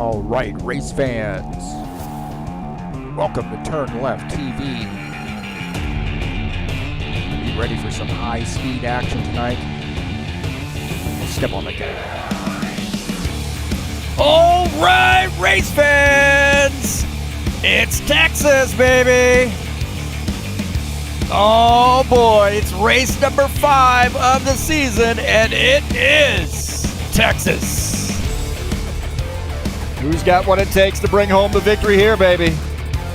All right, race fans, welcome to TurnLeftTV. You ready for some high-speed action tonight? Step on the gas. All right, race fans, it's Texas, baby. Oh boy, it's race number 5 of the season, and it is Texas. Who's got what it takes to bring home the victory here, baby?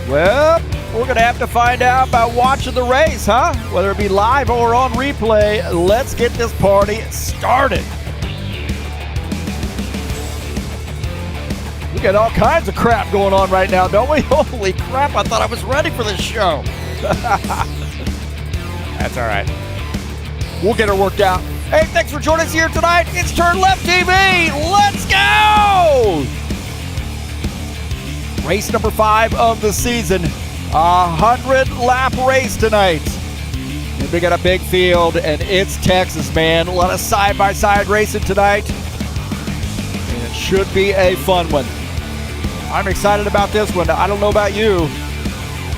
Well, we're going to have to find out by watching the race, huh? Whether it be live or on replay, let's get this party started. We got all kinds of crap going on right now, don't we? Holy crap, I thought I was ready for this show. That's all right. We'll get her worked out. Hey, thanks for joining us here tonight. It's TurnLeftTV. Let's go! Race number 5 of the season. 100-lap race tonight. And we got a big field, and it's Texas, man. A lot of side-by-side racing tonight. And it should be a fun one. I'm excited about this one. I don't know about you.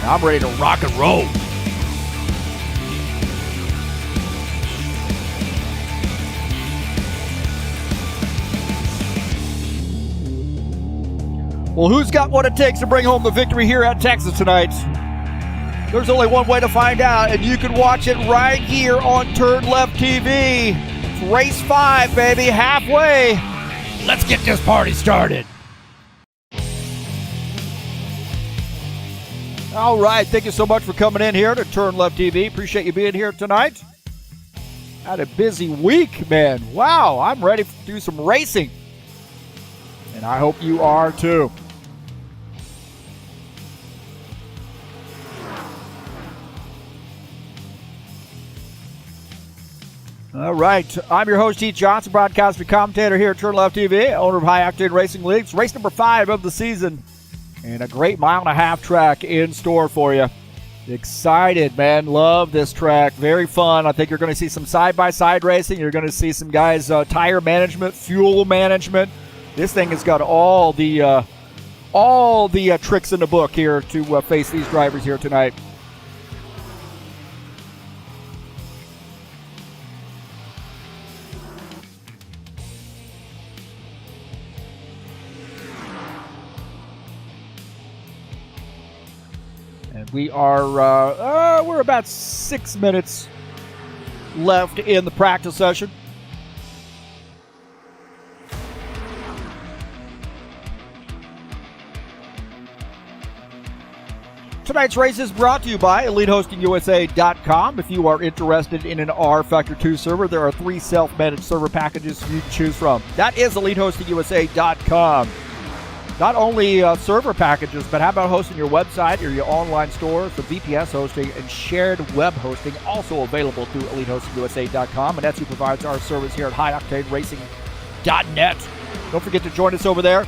I'm ready to rock and roll. Well, who's got what it takes to bring home the victory here at Texas tonight? There's only one way to find out, and you can watch it right here on TurnLeftTV. It's race 5, baby, halfway. Let's get this party started. All right, thank you so much for coming in here to TurnLeftTV. Appreciate you being here tonight. Had a busy week, man. Wow, I'm ready to do some racing. And I hope you are too. All right, I'm your host, Heath Johnson, broadcaster and commentator here at TurnLeftTV, owner of High Octane Racing Leagues. Race number 5 of the season, and a great 1.5 mile track in store for you. Excited, man. Love this track. Very fun. I think you're going to see some side-by-side racing. You're going to see some guys' tire management, fuel management. This thing has got all the tricks in the book here to face these drivers here tonight. And we are we're about 6 minutes left in the practice session. Tonight's race is brought to you by EliteHostingUSA.com. If you are interested in an rFactor 2 server, there are 3 self-managed server packages you can choose from. That is EliteHostingUSA.com. Not only server packages, but how about hosting your website or your online store? So VPS hosting and shared web hosting also available through EliteHostingUSA.com. And that's who provides our service here at HighOctaneRacing.net. Don't forget to join us over there.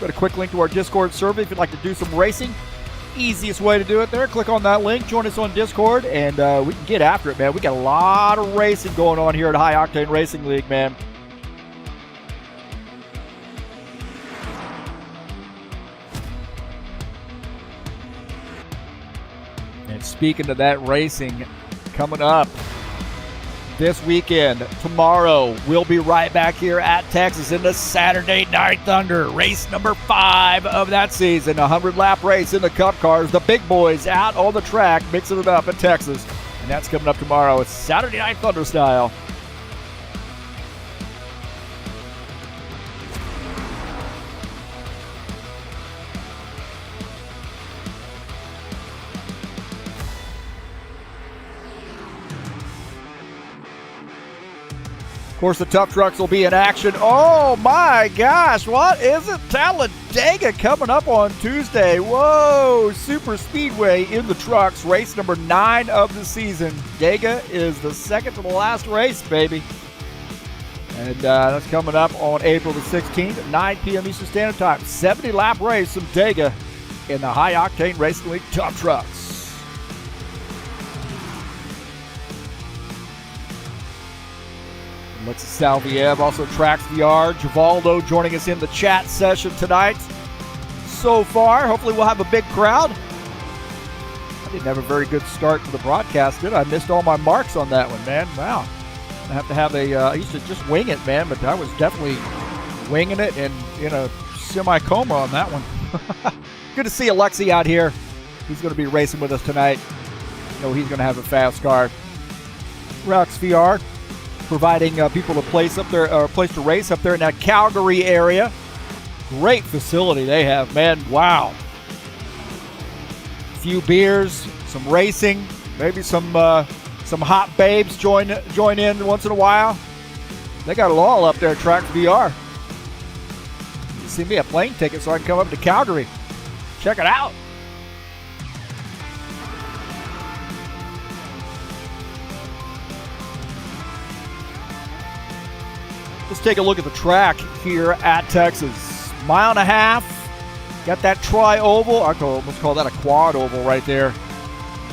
Got a quick link to our Discord server if you'd like to do some racing. Easiest way to do it there. Click on that link, join us on Discord, and we can get after it, man. We got a lot of racing going on here at High Octane Racing League, man. And speaking of that racing, coming up this weekend, tomorrow, we'll be right back here at Texas in the Saturday Night Thunder. Race number 5 of that season. 100-lap race in the Cup cars. The big boys out on the track, mixing it up in Texas. And that's coming up tomorrow. It's Saturday Night Thunder style. Of course, the tough trucks will be in action. Oh my gosh, what is it? Talladega coming up on Tuesday. Whoa, Super Speedway in the trucks. Race number 9 of the season. Dega is the second to the last race, baby. And that's coming up on April the 16th at 9 p.m. Eastern Standard Time. 70-lap race from Dega in the High Octane Racing League tough trucks. Alexis Salviev also tracks the yard. Givaldo joining us in the chat session tonight. so far. Hopefully we'll have a big crowd. I didn't have a very good start to the broadcast, did I? I missed all my marks on that one, man. Wow. I have to have I used to just wing it, man, but I was definitely winging it and in a semi-coma on that one. Good to see Alexi out here. He's going to be racing with us tonight. You know, he's going to have a fast car. Rex VR providing people a place up there, or a place to race up there in that Calgary area. Great facility they have, man. Wow. A few beers, some racing, maybe some hot babes join in once in a while. They got it all up there at Track VR. You see me a plane ticket so I can come up to Calgary. Check it out. Let's take a look at the track here at Texas. Mile and a half. Got that tri-oval. I could almost call that a quad oval right there.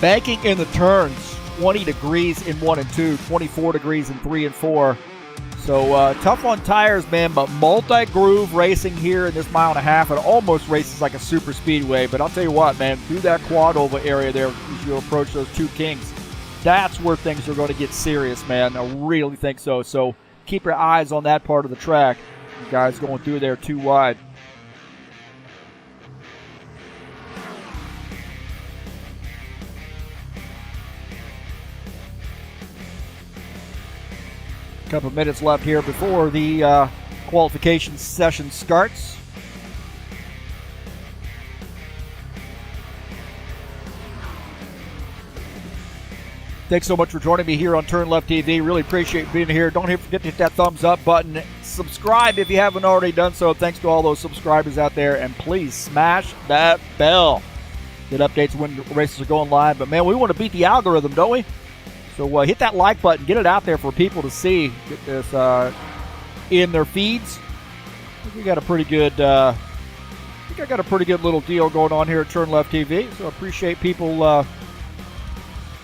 Banking in the turns. 20 degrees in 1 and 2. 24 degrees in 3 and 4. So tough on tires, man, but multi-groove racing here in this mile and a half. It almost races like a super speedway. But I'll tell you what, man, through that quad oval area there as you approach those two kings, that's where things are going to get serious, man. I really think so. So keep your eyes on that part of the track. You guys going through there too wide. A couple of minutes left here before the qualification session starts. Thanks so much for joining me here on TurnLeftTV. Really appreciate being here. Don't forget to hit that thumbs up button. Subscribe if you haven't already done so. Thanks to all those subscribers out there. And please smash that bell. Get updates when races are going live. But, man, we want to beat the algorithm, don't we? So hit that like button. Get it out there for people to see. Get this in their feeds. I think we got a pretty good I got a pretty good little deal going on here at TurnLeftTV. So I appreciate people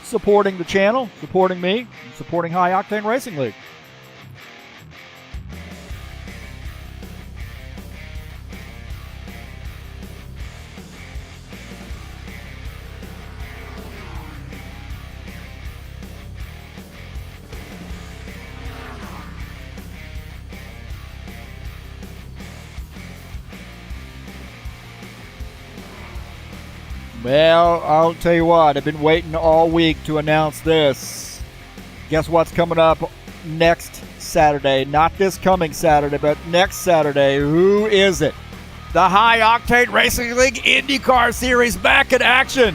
supporting the channel, supporting me, and supporting High Octane Racing League. Well, I'll tell you what, I've been waiting all week to announce this. Guess what's coming up next Saturday? Not this coming Saturday, but next Saturday. Who is it? The High Octane Racing League IndyCar Series back in action.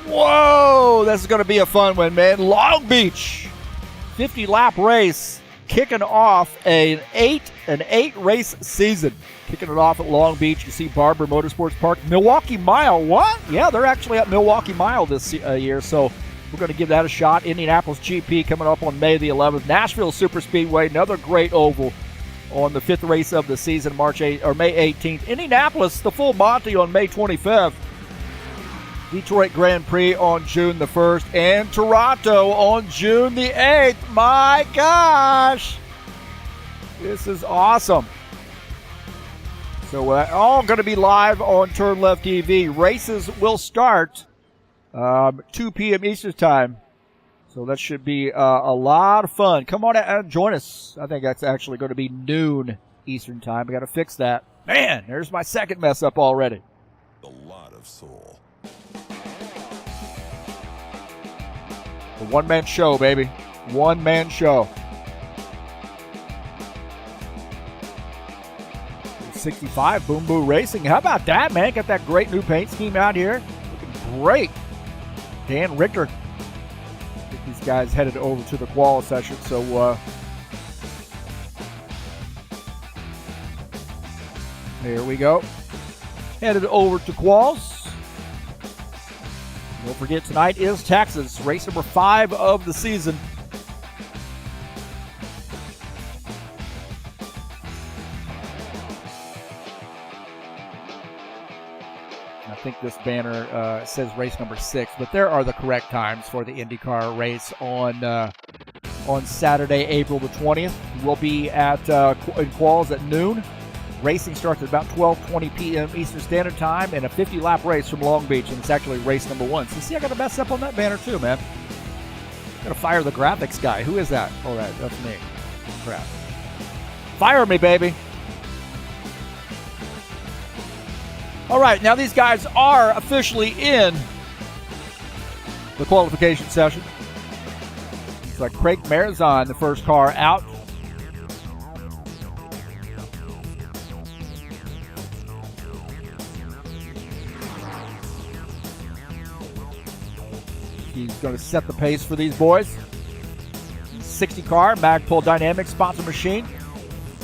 Whoa, this is going to be a fun one, man. Long Beach, 50-lap race, kicking off an eight race season. Kicking it off at Long Beach. You see Barber Motorsports Park. Milwaukee Mile. What? Yeah, they're actually at Milwaukee Mile this year, so we're going to give that a shot. Indianapolis GP coming up on May the 11th. Nashville Super Speedway, another great oval on the 5th race of the season, May 18th. Indianapolis, the full Monty on May 25th. Detroit Grand Prix on June the 1st. And Toronto on June the 8th. My gosh. This is awesome. So all going to be live on TurnLeftTV. Races will start 2 p.m. Eastern Time. So that should be a lot of fun. Come on and join us. I think that's actually going to be noon Eastern Time. I got to fix that. Man, there's my second mess up already. A lot of soul. The one-man show, baby. One-man show. 65 Boom Boo Racing. How about that, man? Got that great new paint scheme out here. Looking great. Dan Richter. I think these guys headed over to the qual session, so here we go. Headed over to quals. Don't forget, tonight is Texas, race number 5 of the season. I think this banner says race number 6, but there are the correct times for the IndyCar race on Saturday, April the 20th. We'll be at in quals at noon. Racing starts at about 12:20 p.m. Eastern Standard Time, and a 50-lap race from Long Beach, and it's actually race number 1. So see, I got to mess up on that banner too, man. I'm going to fire the graphics guy. Who is that? Oh, that's me. Crap. Fire me, baby. All right, now these guys are officially in the qualification session. It's like Craig Marizon, the first car out. He's going to set the pace for these boys. 60 car, Magpul Dynamics sponsor machine.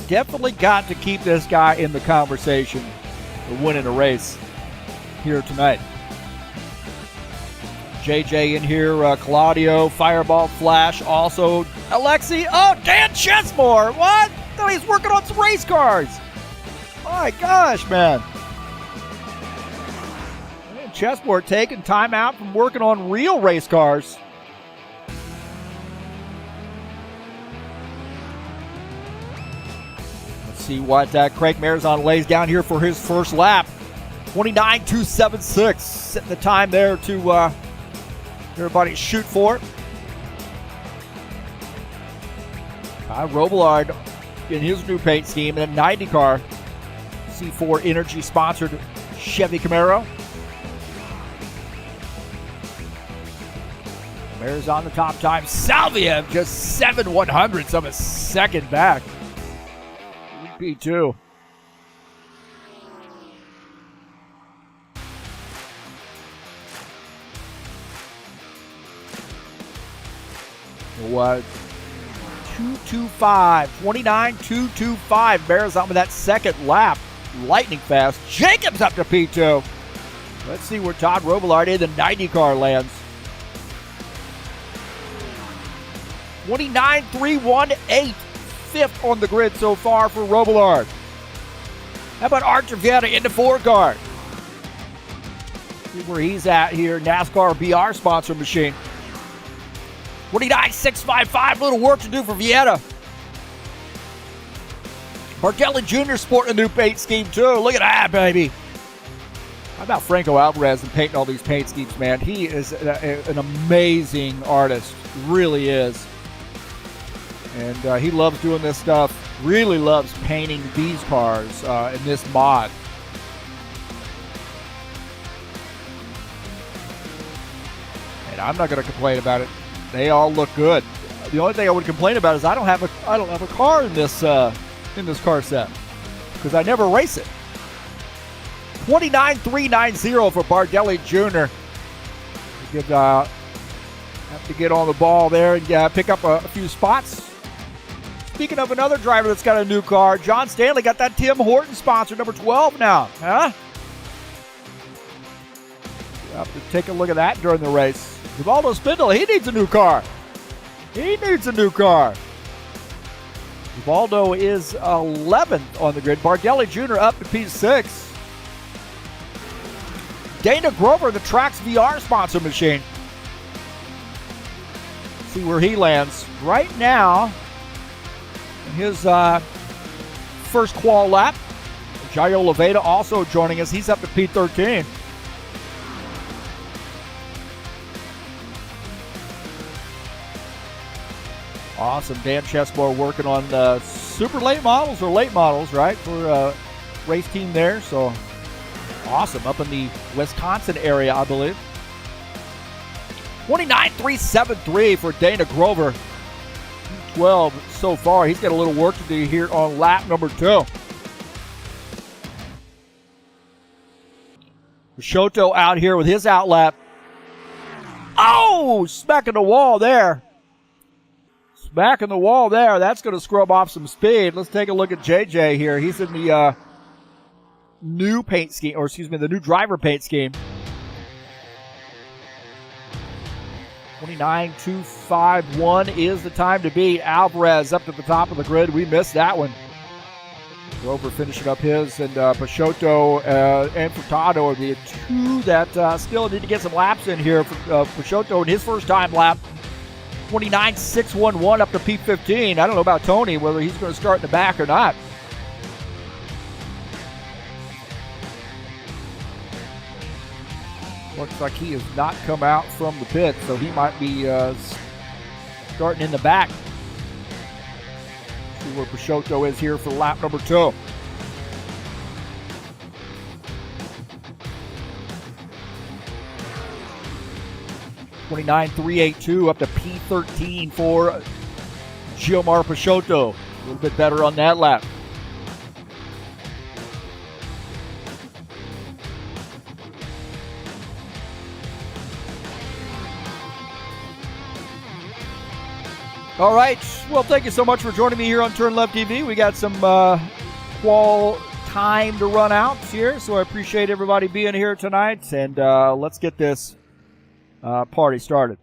Definitely got to keep this guy in the conversation for winning a race here tonight. JJ in here, Claudio, Fireball, Flash, also Alexi. Oh, Dan Chesmore. What? No, he's working on some race cars. My gosh, man. Chessboard taking time out from working on real race cars. Let's see what Craig Marizon lays down here for his first lap. 29.276. Setting the time there to everybody shoot for. Robillard in his new paint scheme, and a 90 car. C4 Energy sponsored Chevy Camaro. Mares on the top time. Salvia just 7/100ths of a second back. P2. What? 225. 29.225. Mares on with that second lap. Lightning fast. Jacobs up to P2. Let's see where Todd Robillard in the 90 car lands. 29.318, fifth on the grid so far for Robillard. How about Archer Vieta in the 4 car? See where he's at here. NASCAR BR sponsor machine. 29.655, little work to do for Vieta. Bardelli Jr. sporting a new paint scheme too. Look at that, baby. How about Franco Alvarez and painting all these paint schemes, man? He is an amazing artist. Really is. And he loves doing this stuff. Really loves painting these cars in this mod. And I'm not going to complain about it. They all look good. The only thing I would complain about is I don't have a car in this car set because I never race it. 29.390 for Bardelli Jr. Have to get on the ball there and pick up a few spots. Speaking of another driver that's got a new car, John Stanley got that Tim Horton sponsor, number 12 now. Huh? You have to take a look at that during the race. Rivaldo Spindle, he needs a new car. He needs a new car. Rivaldo is 11th on the grid. Bardelli Jr. up to P6. Dana Grover, the Trax VR sponsor machine. See where he lands. Right now, in his first qual lap, Jairo Leveda also joining us. He's up to P13. Awesome. Dan Chesmore working on super late models or late models, right, for race team there. So awesome. Up in the Wisconsin area, I believe. 29.373 for Dana Grover. 12 so far. He's got a little work to do here on lap number 2. Peixoto out here with his out lap. Oh, smacking the wall there. Smacking the wall there. That's going to scrub off some speed. Let's take a look at JJ here. He's in the new paint scheme, or excuse me, the new driver paint scheme. 29.251 is the time to beat. Alvarez up to the top of the grid. We missed that one. Grover finishing up his, and Peixoto and Furtado are the two that still need to get some laps in here. For Peixoto in his first time lap, 29.611 up to P15. I don't know about Tony, whether he's going to start in the back or not. Looks like he has not come out from the pit, so he might be starting in the back. See where Peixoto is here for lap number 2. .29.382 up to P13 for Gilmar Peixoto. A little bit better on that lap. All right. Well, thank you so much for joining me here on TurnLeftTV. We got some qual time to run out here, so I appreciate everybody being here tonight. And let's get this party started.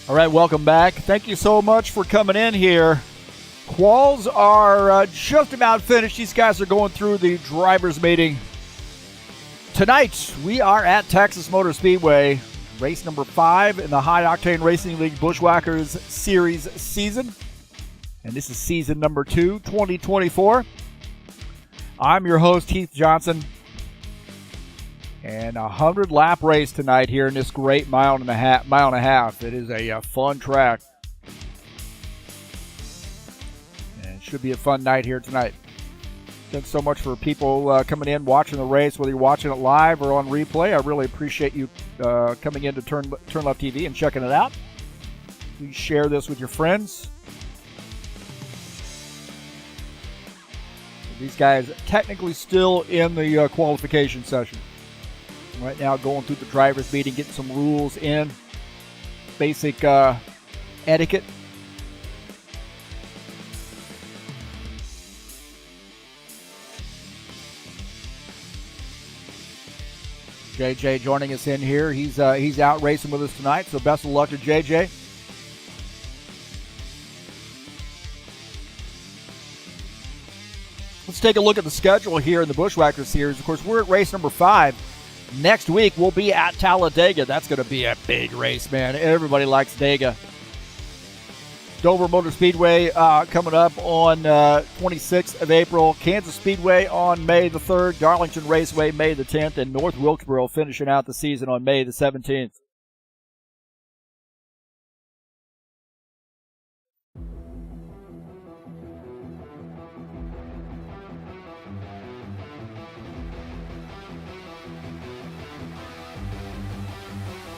All right, welcome back. Thank you so much for coming in here. Quals are just about finished. These guys are going through the driver's meeting. Tonight, we are at Texas Motor Speedway, race number 5 in the High Octane Racing League Buschwackers Series season. And this is season number 2, 2024. I'm your host, Heath Johnson. And a 100-lap race tonight here in this great mile and a half. It is a fun track. And it should be a fun night here tonight. Thanks so much for people coming in, watching the race, whether you're watching it live or on replay. I really appreciate you coming in to TurnLeftTV and checking it out. Please share this with your friends. These guys technically still in the qualification session. Right now going through the driver's meeting, getting some rules in. Basic etiquette. JJ joining us in here. He's out racing with us tonight, so best of luck to JJ. Let's take a look at the schedule here in the Buschwackers series. Of course, we're at race number 5. Next week, we'll be at Talladega. That's going to be a big race, man. Everybody likes Dega. Dover Motor Speedway coming up on 26th of April. Kansas Speedway on May the 3rd. Darlington Raceway May the 10th. And North Wilkesboro finishing out the season on May the 17th.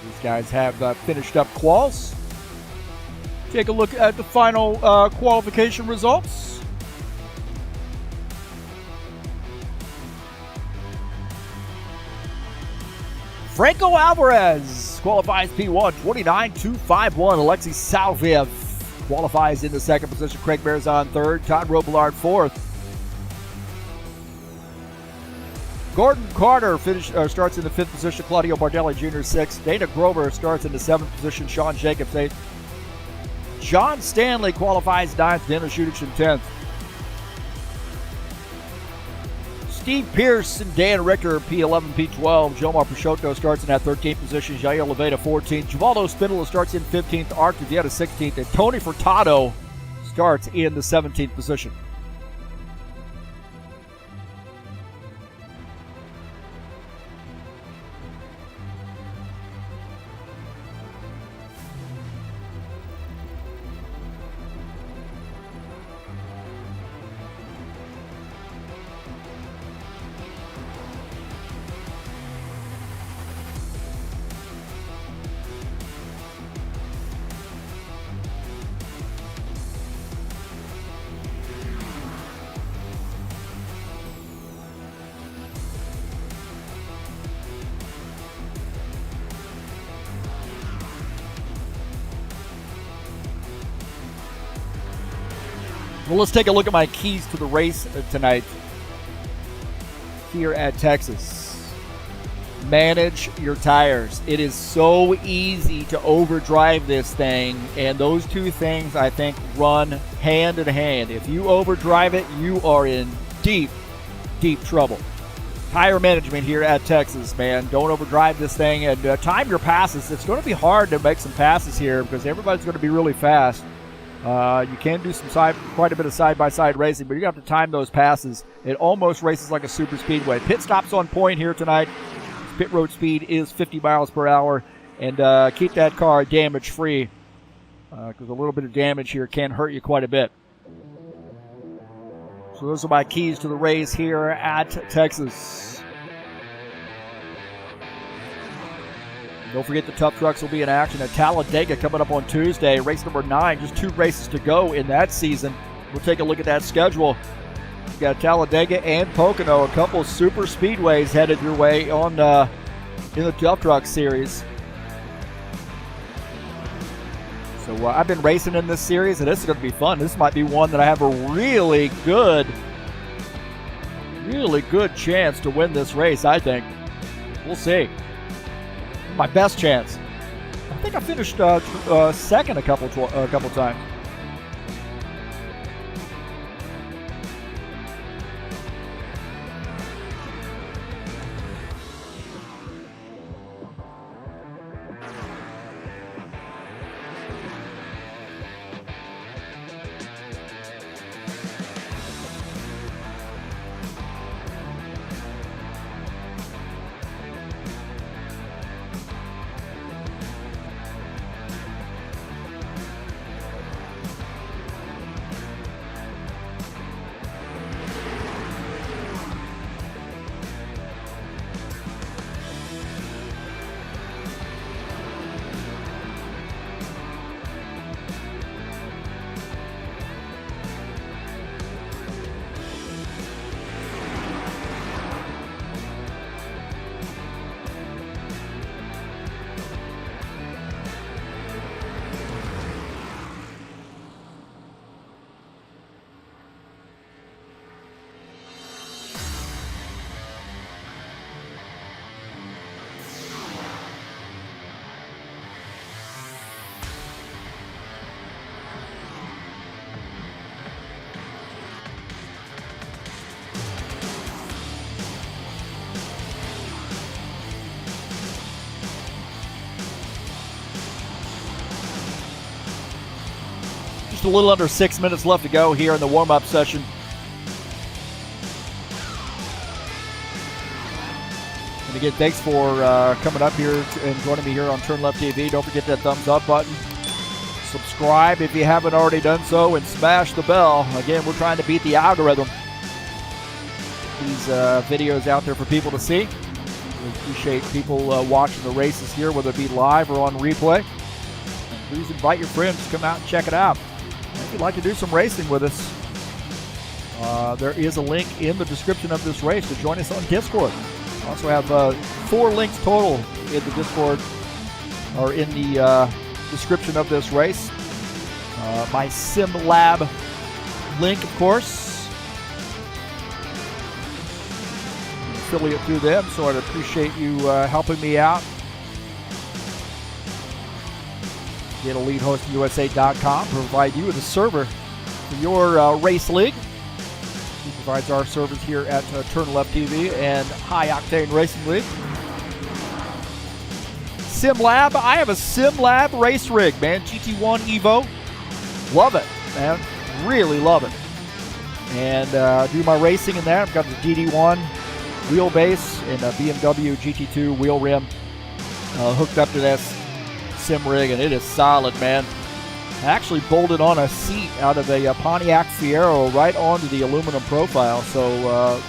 These guys have finished up quals. Take a look at the final qualification results. Franco Alvarez qualifies P1, 29.251. Alexei Salviev qualifies in the second position. Craig Berzon third. Todd Robillard fourth. Gordon Carter starts in the 5th position. Claudio Bardelli Jr. 6th. Dana Grover starts in the 7th position. Sean Jacobs 8th. John Stanley qualifies 9th. Dennis Shudich 10th. Steve Pierce and Dan Richter P11, P12. Jomar Peixoto starts in that 13th position. Jair Leveda 14th. Givaldo Spindola starts in 15th. Art Vieta 16th. And Tony Furtado starts in the 17th position. Well, let's take a look at my keys to the race tonight here at Texas. Manage your tires. It is so easy to overdrive this thing, and those two things, I think, run hand in hand. If you overdrive it, you are in deep, deep trouble. Tire management here at Texas, man. Don't overdrive this thing, and time your passes. It's going to be hard to make some passes here because everybody's going to be really fast. You can do quite a bit of side-by-side racing, but you have to time those passes. It almost races like a super speedway. Pit stops on point here tonight. Pit road speed is 50 miles per hour, and keep that car damage-free because a little bit of damage here can hurt you quite a bit. So those are my keys to the race here at Texas. Don't forget the Tough Trucks will be in action at Talladega coming up on Tuesday. Race number 9, just 2 races to go in that season. We'll take a look at that schedule. We've got Talladega and Pocono, a couple of super speedways headed your way on in the Tough Truck series. So I've been racing in this series, and this is going to be fun. This might be one that I have a really good chance to win this race, I think. We'll see. My best chance. I think I finished second a couple times. Just a little under 6 minutes left to go here in the warm-up session. And again, thanks for coming up here and joining me here on TurnLeftTV. Don't forget that thumbs up button. Subscribe if you haven't already done so, and smash the bell. Again, we're trying to beat the algorithm. These videos out there for people to see. We appreciate people watching the races here, whether it be live or on replay. And please invite your friends to come out and check it out. And if you'd like to do some racing with us, there is a link in the description of this race to join us on Discord. We also have 4 links total in the Discord, or in the description of this race. My Sim Lab link, of course. Affiliate through them, so I'd appreciate you helping me out. Get EliteHostingUSA.com to provide you with a server for your race league. He provides our servers here at TurnLeftTV and High Octane Racing League. SimLab, I have a SimLab race rig, man. GT1 Evo. Love it, man. Really love it. And do my racing in there. I've got the GD1 wheelbase and a BMW GT2 wheel rim hooked up to that sim rig, and it is solid, man. I actually bolted on a seat out of a Pontiac Fiero right onto the aluminum profile, so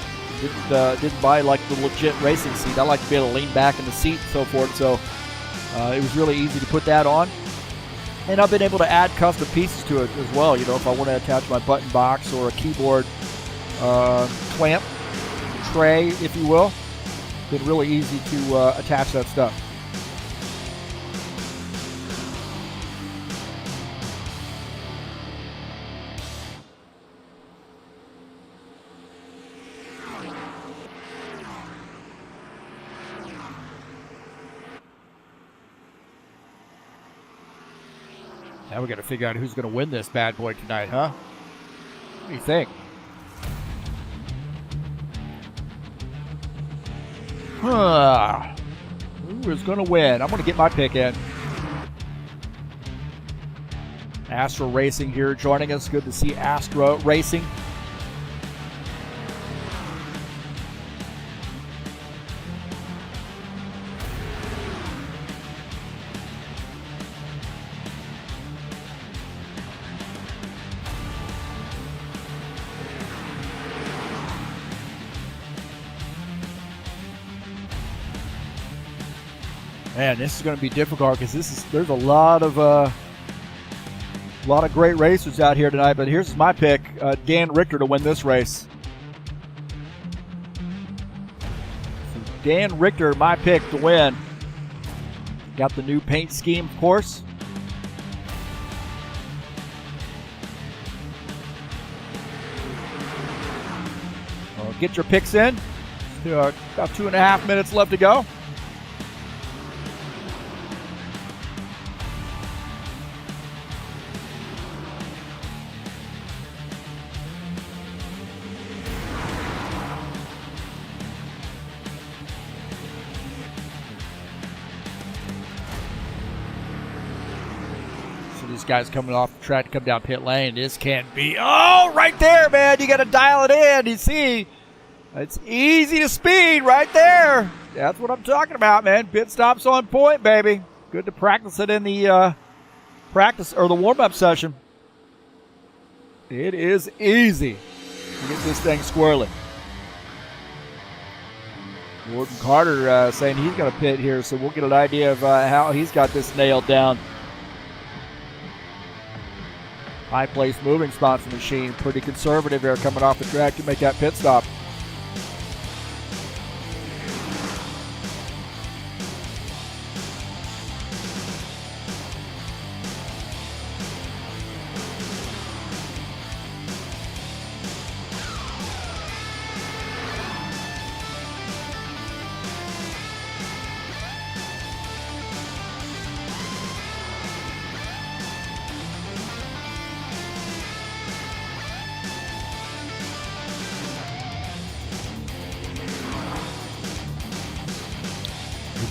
didn't buy like the legit racing seat. I like to be able to lean back in the seat and so forth, so it was really easy to put that on. And I've been able to add custom pieces to it as well, you know, if I want to attach my button box or a keyboard clamp tray, if you will. Been really easy to attach that stuff. Now we got to figure out who's going to win this bad boy tonight, huh? What do you think? Who is going to win? I'm going to get my pick in. Astra Racing here joining us. Good to see Astra Racing. Man, this is going to be difficult because there's a lot of great racers out here tonight. But here's my pick: Dan Richter to win this race. So Dan Richter, my pick to win. Got the new paint scheme, of course. Well, get your picks in. About 2.5 minutes left to go. This guy's coming off the track to come down pit lane. This can't be. Oh, right there, man. You got to dial it in. You see, it's easy to speed right there. That's what I'm talking about, man. Pit stops on point, baby. Good to practice it in the the warm-up session. It is easy to get this thing squirrely. Gordon Carter saying he's going to pit here, so we'll get an idea of how he's got this nailed down. High place moving spots machine. Pretty conservative there coming off the track to make that pit stop.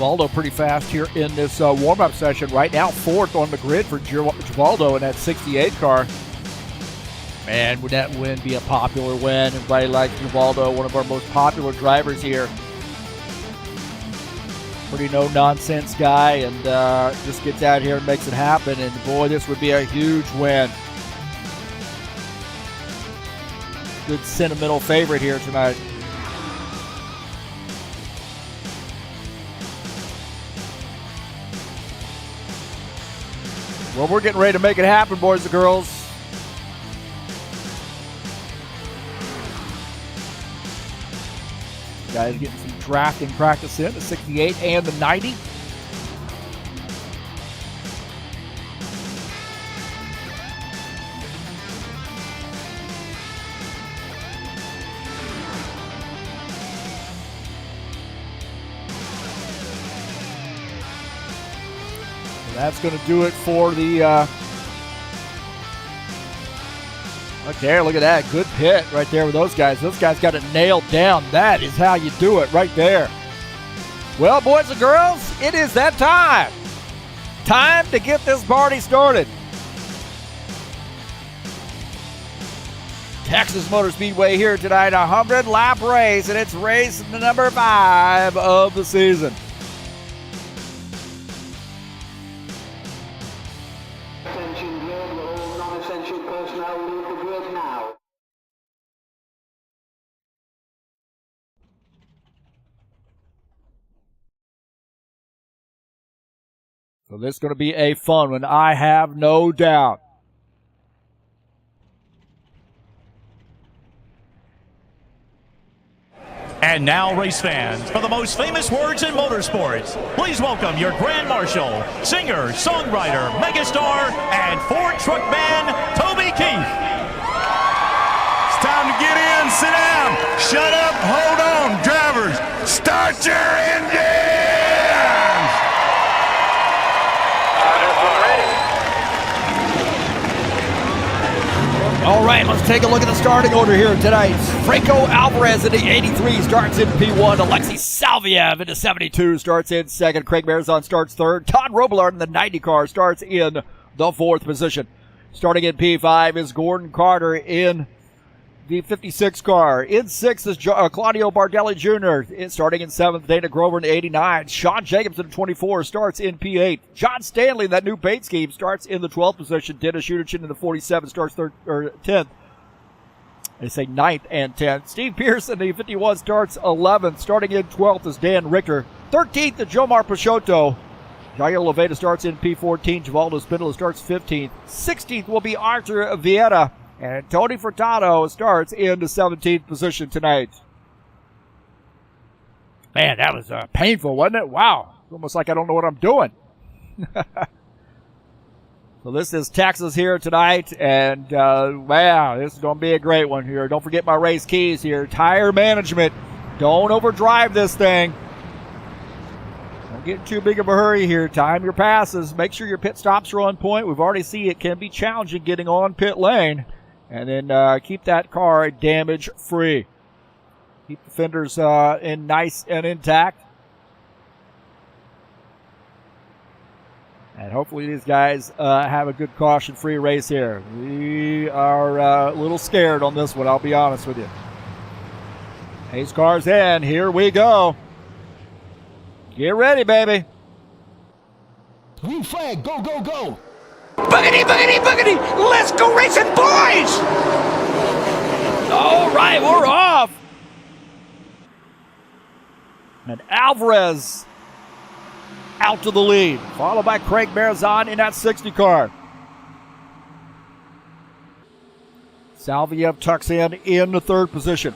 Givaldo pretty fast here in this warm-up session. Right now, 4th on the grid for Givaldo in that 68 car. Man, would that win be a popular win? Everybody likes Ubaldo, one of our most popular drivers here. Pretty no-nonsense guy, and just gets out here and makes it happen. And boy, this would be a huge win. Good sentimental favorite here tonight. Well, we're getting ready to make it happen, boys and girls. Guys getting some drafting practice in, the 68 and the 90. That's going to do it for the... Okay, look at that. Good pit right there with those guys. Those guys got it nailed down. That is how you do it right there. Well, boys and girls, it is that time. Time to get this party started. Texas Motor Speedway here tonight, a 100-lap race, and it's race number 5 of the season. So this is going to be a fun one, I have no doubt. And now, race fans, for the most famous words in motorsports, please welcome your Grand Marshal, singer, songwriter, megastar, and Ford truck man, Toby Keith. It's time to get in, sit down, shut up, hold on, drivers, start your engines! All right, let's take a look at the starting order here tonight. Franco Alvarez in the 83 starts in P1. Alexi Salviev in the 72 starts in second. Craig Marizon starts third. Todd Robillard in the 90 car starts in the 4th position. Starting in P5 is Gordon Carter in the 56 car. In 6th is Claudio Bardelli Jr. Starting in 7th, Dana Grover in the 89. Sean Jacobs in the 24 starts in P8. John Stanley in that new paint scheme starts in the 12th position. Dennis Schuderchin in the 47 starts 10th. They say 9th and 10th. Steve Pierce in the 51 starts 11th. Starting in 12th is Dan Richter. 13th is Jomar Peixoto. Jair Leveda starts in P14. Givaldo Spindola starts 15th. 16th will be Arthur Vieira. And Tony Furtado starts in the 17th position tonight. Man, that was painful, wasn't it? Wow. It's almost like I don't know what I'm doing. So this is Texas here tonight. And, wow, this is going to be a great one here. Don't forget my race keys here. Tire management. Don't overdrive this thing. Don't get in too big of a hurry here. Time your passes. Make sure your pit stops are on point. We've already seen it can be challenging getting on pit lane. And then keep that car damage-free. Keep the fenders in nice and intact. And hopefully these guys have a good caution-free race here. We are a little scared on this one, I'll be honest with you. Ace car's in. Here we go. Get ready, baby. Green flag, go, go, go. Boogity, boogity, boogity! Let's go racing, boys! All right, we're off. And Alvarez out to the lead, followed by Craig Marizon in that 60 car. Salviev tucks in the 3rd position.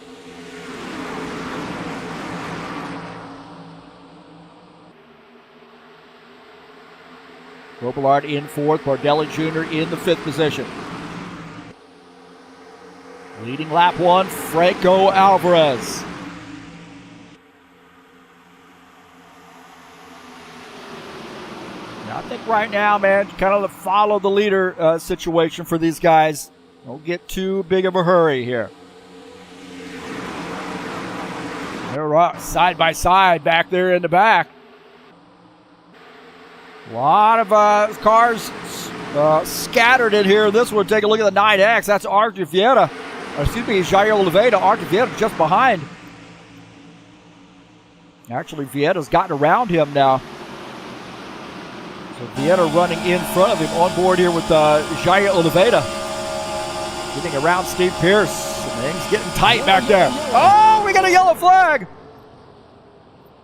Robillard in 4th, Bardelli Jr. in the 5th position. Leading lap 1, Franco Alvarez. Now I think right now, man, kind of follow the leader situation for these guys. Don't get too big of a hurry here. They're side by side back there in the back. A lot of cars scattered in here. This one, take a look at the 9X. That's Archie Vieta. Excuse me, Jair Oliveira. Archie Vieta just behind. Actually, Vieta's gotten around him now. So Vieta running in front of him on board here with Jair Oliveira. Getting around Steve Pierce. And things getting tight back there. Oh, we got a yellow flag.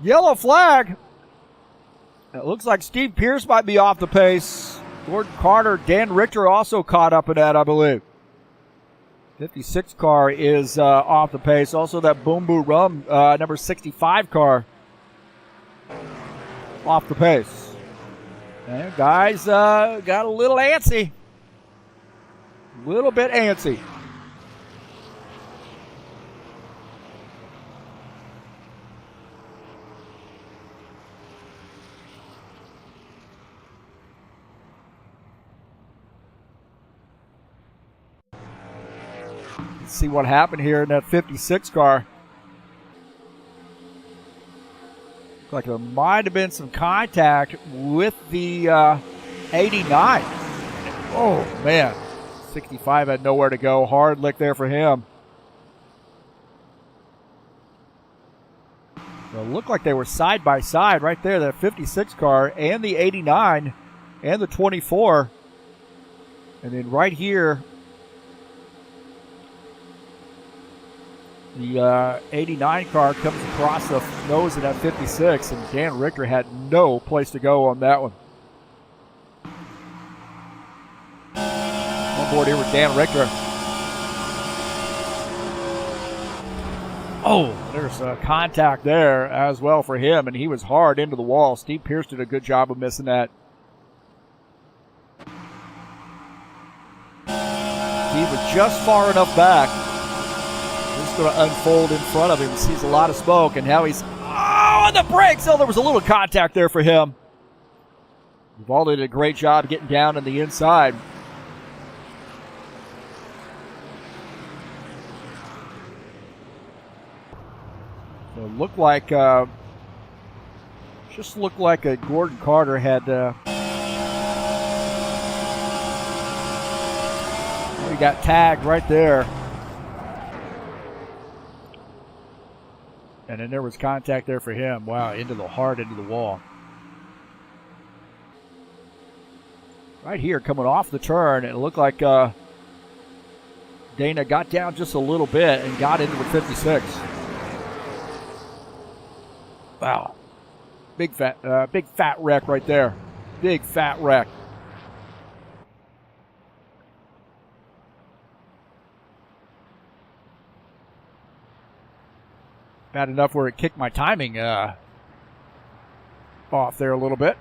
Yellow flag. It looks like Steve Pierce might be off the pace. Gordon Carter, Dan Richter also caught up in that, I believe. 56 car is off the pace. Also that Boom Boo Rum, number 65 car, off the pace. And guys got a little antsy. A little bit antsy. Let's see what happened here in that 56 car. Looks like there might have been some contact with the 89. Oh, man. 65 had nowhere to go. Hard lick there for him. So it looked like they were side by side right there, that 56 car and the 89 and the 24. And then right here, the 89 car comes across the nose of that 56, and Dan Richter had no place to go on that one. On board here with Dan Richter. Oh, there's a contact there as well for him, and he was hard into the wall. Steve Pierce did a good job of missing that. He was just far enough back. It's going to unfold in front of him. He sees a lot of smoke, and now he's on the brakes. Oh, there was a little contact there for him. Uvalde did a great job getting down on the inside. So it looked like, just looked like Gordon Carter had, he got tagged right there. And then there was contact there for him. Wow, into the wall. Right here, coming off the turn, it looked like Dana got down just a little bit and got into the 56. Wow. Big fat wreck right there. Big fat wreck. Bad enough where it kicked my timing off there a little bit.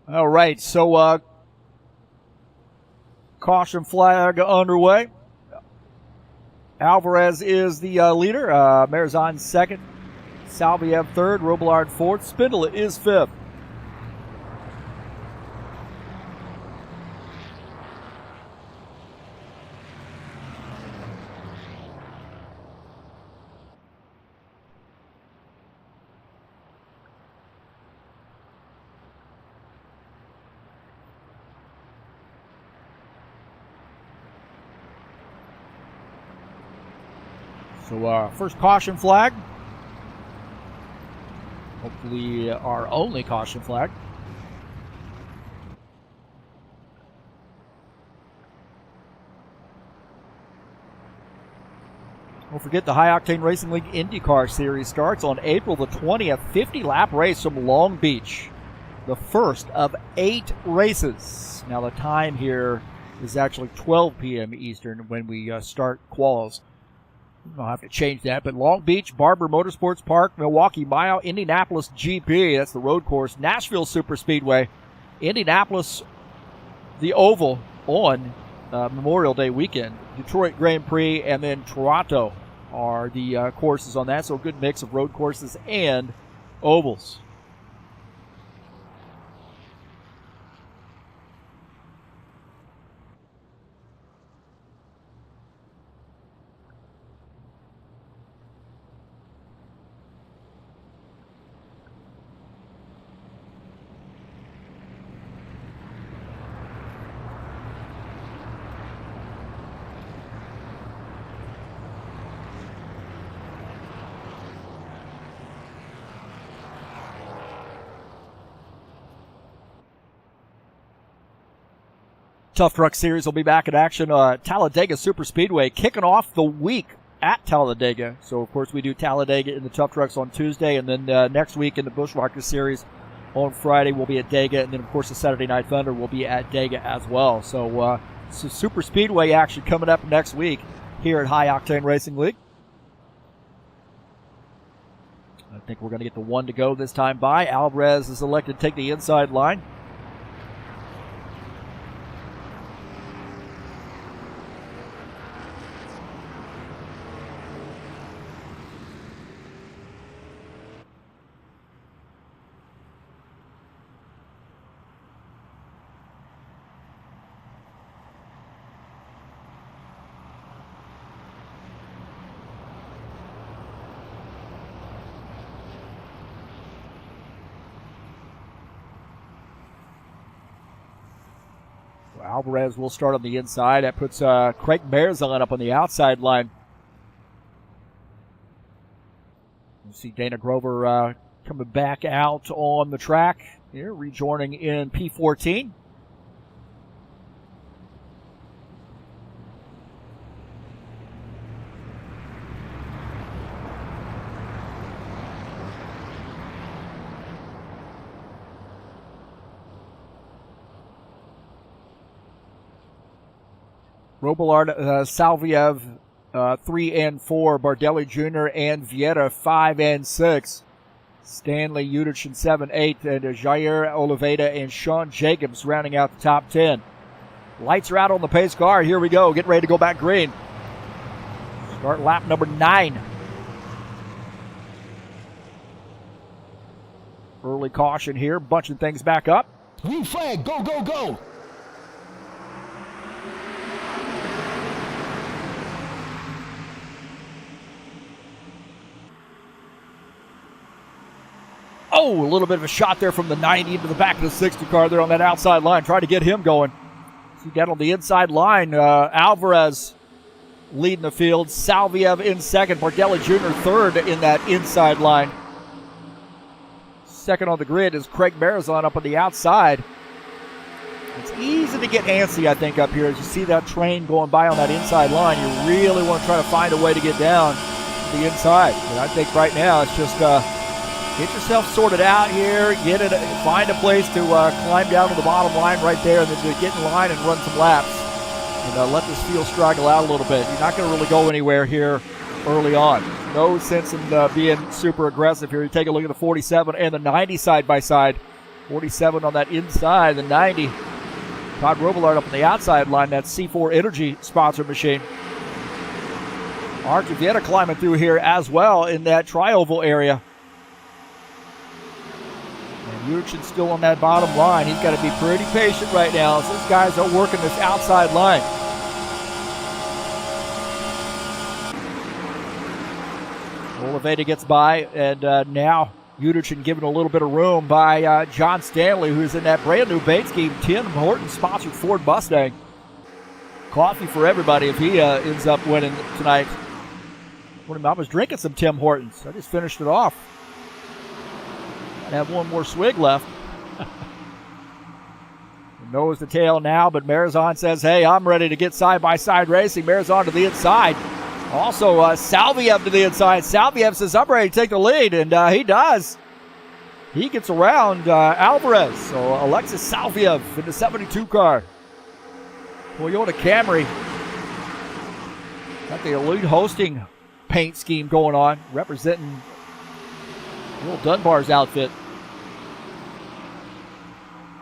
All right, so caution flag underway. Alvarez is the leader. Marizan second. Salviev third. Robillard fourth. Spindler is fifth. So first caution flag. Hopefully our only caution flag. Don't forget the High Octane Racing League IndyCar Series starts on April the 20th. 50-lap race from Long Beach. The first of 8 races. Now the time here is actually 12 p.m. Eastern when we start quals. I'll have to change that. But Long Beach, Barber Motorsports Park, Milwaukee Mile, Indianapolis GP, that's the road course, Nashville Superspeedway, Indianapolis, the Oval on Memorial Day weekend, Detroit Grand Prix, and then Toronto are the courses on that. So a good mix of road courses and ovals. Tough Truck Series will be back in action. Talladega Superspeedway kicking off the week at Talladega. So, of course, we do Talladega in the Tough Trucks on Tuesday, and then next week in the Buschwackers Series on Friday we'll be at Dega, and then, of course, the Saturday Night Thunder will be at Dega as well. So, Superspeedway action coming up next week here at High Octane Racing League. I think we're going to get the one to go this time by. Alvarez is elected to take the inside line. Alvarez will start on the inside. That puts Craig Marzon up on the outside line. You see Dana Grover coming back out on the track here, rejoining in P14. Robillard, Salviev, 3 and 4. Bardelli Jr. and Vieira, 5 and 6. Stanley Udich, 7, 8. And Jair Oliveira and Sean Jacobs rounding out the top 10. Lights are out on the pace car. Here we go. Get ready to go back green. Start lap number 9. Early caution here. Bunching things back up. Green flag, go, go, go. Oh, a little bit of a shot there from the 90 into the back of the 60 car there on that outside line. Trying to get him going. See that on the inside line. Alvarez leading the field. Salviev in second. Bardelli Jr. third in that inside line. Second on the grid is Craig Marzon up on the outside. It's easy to get antsy, I think, up here. As you see that train going by on that inside line, you really want to try to find a way to get down to the inside. And I think right now it's just get yourself sorted out here, find a place to climb down to the bottom line right there, and then to get in line and run some laps. And let this field straggle out a little bit. You're not going to really go anywhere here early on. No sense in being super aggressive here. You take a look at the 47 and the 90 side by side. 47 on that inside, the 90. Todd Robillard up on the outside line, that C4 Energy sponsor machine. Archie Vieta climbing through here as well in that tri-oval area. Yurchin's still on that bottom line. He's got to be pretty patient right now as these guys are working this outside line. Oliveira gets by, and now Yurchin given a little bit of room by John Stanley, who's in that brand new bait scheme, Tim Horton sponsored Ford Mustang. Coffee for everybody if he ends up winning tonight. I was drinking some Tim Hortons. I just finished it off. I have one more swig left. Nose to tail now, but Marzon says, hey, I'm ready to get side-by-side racing. Marzon to the inside. Also, Salviev to the inside. Salviev says, I'm ready to take the lead, and he does. He gets around Alvarez. So Alexis Salviev in the 72 car. Toyota Camry. Got the Elite Hosting paint scheme going on, representing Will Dunbar's outfit.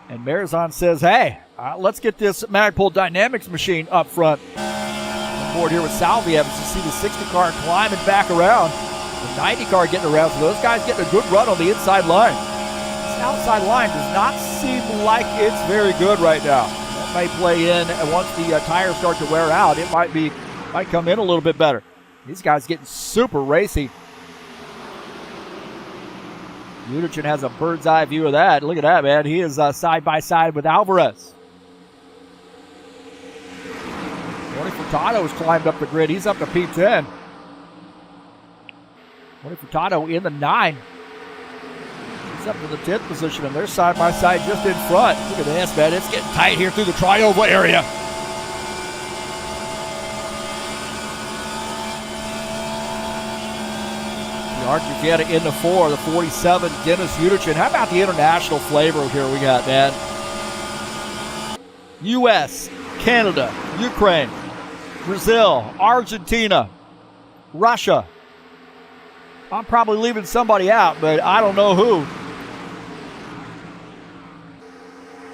And Marizon says, hey, let's get this Magpul Dynamics machine up front. On board here with Salviev. You see the 60 car climbing back around. The 90 car getting around. So those guys getting a good run on the inside line. This outside line does not seem like it's very good right now. That may play in, and once the tires start to wear out, it might come in a little bit better. These guys getting super racy. Udichin has a bird's eye view of that. Look at that, man. He is side by side with Alvarez. Tony Furtado's climbed up the grid. He's up to P10. Tony Furtado in the 9. He's up to the 10th position, and they're side by side just in front. Look at this, man. It's getting tight here through the tri-oval area. The Archie Fietta in the 4, the 47, Dennis Udichin. How about the international flavor here we got, man? U.S., Canada, Ukraine, Brazil, Argentina, Russia. I'm probably leaving somebody out, but I don't know who.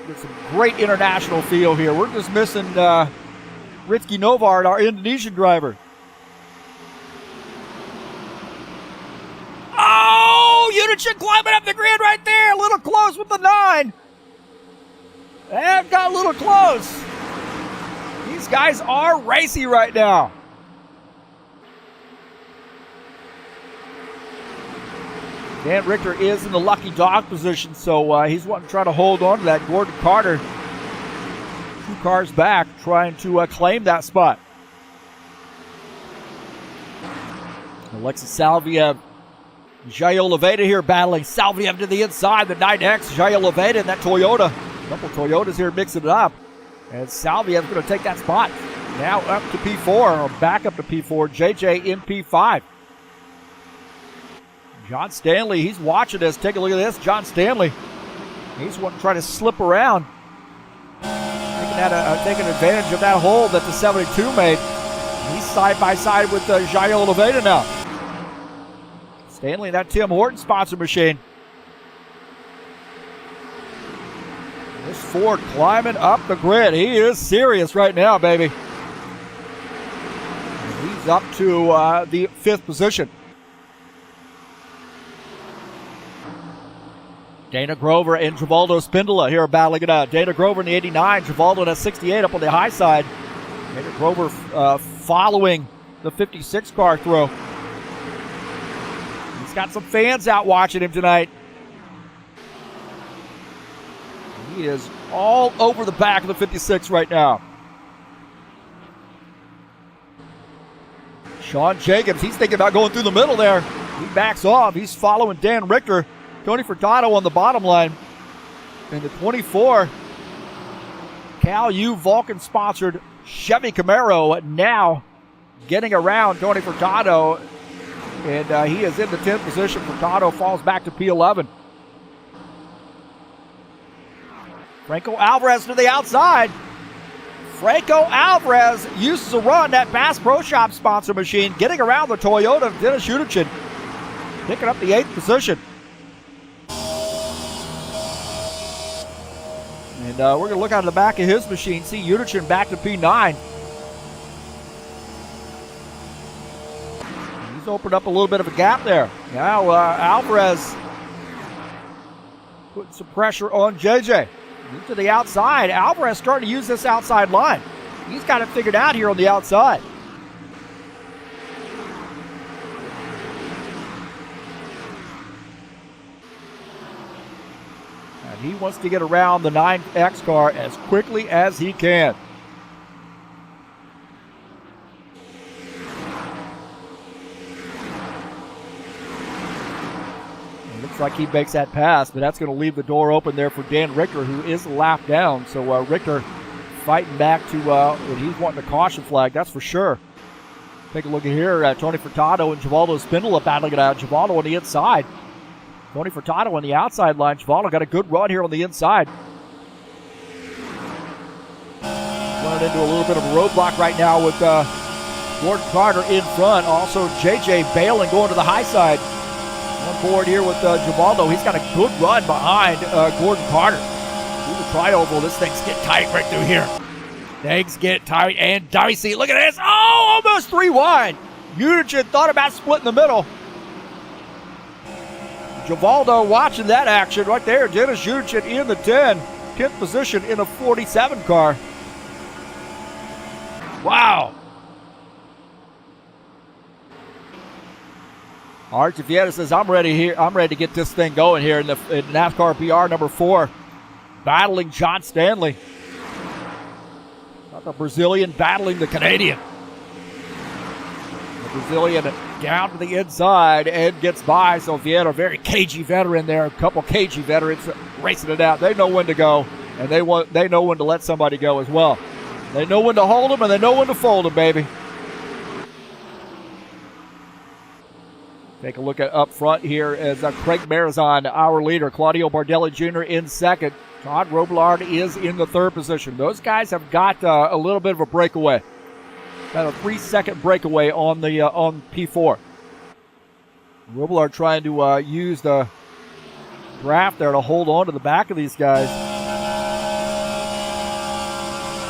Get some great international feel here. We're just missing Rizky Novard, our Indonesian driver. Oh, Udichin climbing up the grid right there. A little close with the 9. And got a little close. These guys are racy right now. Dan Richter is in the lucky dog position, so he's wanting to try to hold on to that. Gordon Carter, 2 cars back, trying to claim that spot. Alexis Salviev, Jair Oliveira here battling. Salviev to the inside, the 9X, Jair Oliveira in that Toyota. A couple Toyotas here mixing it up. And Salviev's going to take that spot. Now up to P4, or back up to P4. JJ in P5. John Stanley, he's watching this. Take a look at this. John Stanley, he's wanting to try to slip around. Taking advantage of that hole that the 72 made. He's side by side with Jair Oliveira now. Stanley, that Tim Horton sponsor machine. This Ford climbing up the grid. He is serious right now, baby. He's up to the 5th position. Dana Grover and Travaldo Spindola here battling it out. Dana Grover in the 89, Travaldo in the 68 up on the high side. Dana Grover following the 56 car throw. He's got some fans out watching him tonight. He is all over the back of the 56 right now. Sean Jacobs, he's thinking about going through the middle there. He backs off. He's following Dan Richter. Tony Furtado on the bottom line. And the 24, Cal U Vulcan-sponsored Chevy Camaro now getting around Tony Furtado. And he is in the 10th position. Furtado falls back to P11. Franco Alvarez to the outside. Franco Alvarez uses a run, that Bass Pro Shop sponsor machine, getting around the Toyota of Dennis Udichin, picking up the 8th position. And we're going to look out of the back of his machine, see Udichin back to P9. He's opened up a little bit of a gap there. Now Alvarez putting some pressure on JJ. To the outside. Alvarez starting to use this outside line. He's got it figured out here on the outside. And he wants to get around the 9X car as quickly as he can. Like he makes that pass, but that's going to leave the door open there for Dan Richter, who is lapped down. So Richter fighting back to, and he's wanting a caution flag, that's for sure. Take a look at here at Tony Furtado and Givaldo Spindola battling it out. Givaldo on the inside. Tony Furtado on the outside line. Givaldo got a good run here on the inside. Running into a little bit of a roadblock right now with Gordon Carter in front. Also, JJ bailing going to the high side. On board here with Givaldo. He's got a good run behind Gordon Carter. Through the tri-oval. This thing's getting tight right through here. Things get tight and dicey. Look at this. Oh, almost 3 wide. Unigin thought about splitting the middle. Givaldo watching that action right there. Dennis Unigin in the 10th position in a 47 car. Wow. Art Vieta says, I'm ready here. I'm ready to get this thing going here in NASCAR PR number 4. Battling John Stanley. Not the Brazilian battling the Canadian. The Brazilian down to the inside and gets by. So Vieta, a very cagey veteran there. A couple cagey veterans racing it out. They know when to go, and they know when to let somebody go as well. They know when to hold them, and they know when to fold them, baby. Take a look at up front here as Craig Marizon, our leader. Claudio Bardelli Jr. in second. Todd Robillard is in the 3rd position. Those guys have got a little bit of a breakaway. Got a 3-second breakaway on the on P4. Robillard trying to use the draft there to hold on to the back of these guys.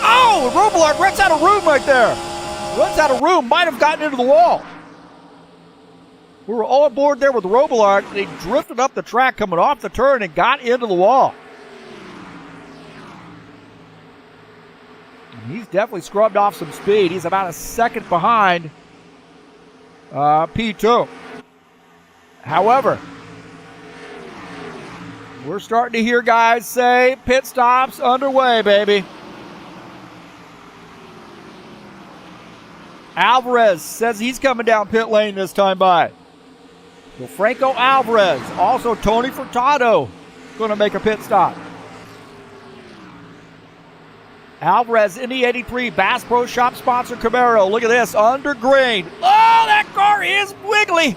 Oh, Robillard runs out of room right there. Runs out of room. Might have gotten into the wall. We were all aboard there with Robillard. He drifted up the track coming off the turn and got into the wall. He's definitely scrubbed off some speed. He's about a second behind P2. However, we're starting to hear guys say pit stops underway, baby. Alvarez says he's coming down pit lane this time by. So Franco Alvarez, also Tony Furtado, going to make a pit stop. Alvarez, Indy 83, Bass Pro Shop sponsor Camaro. Look at this, under green. Oh, that car is wiggly.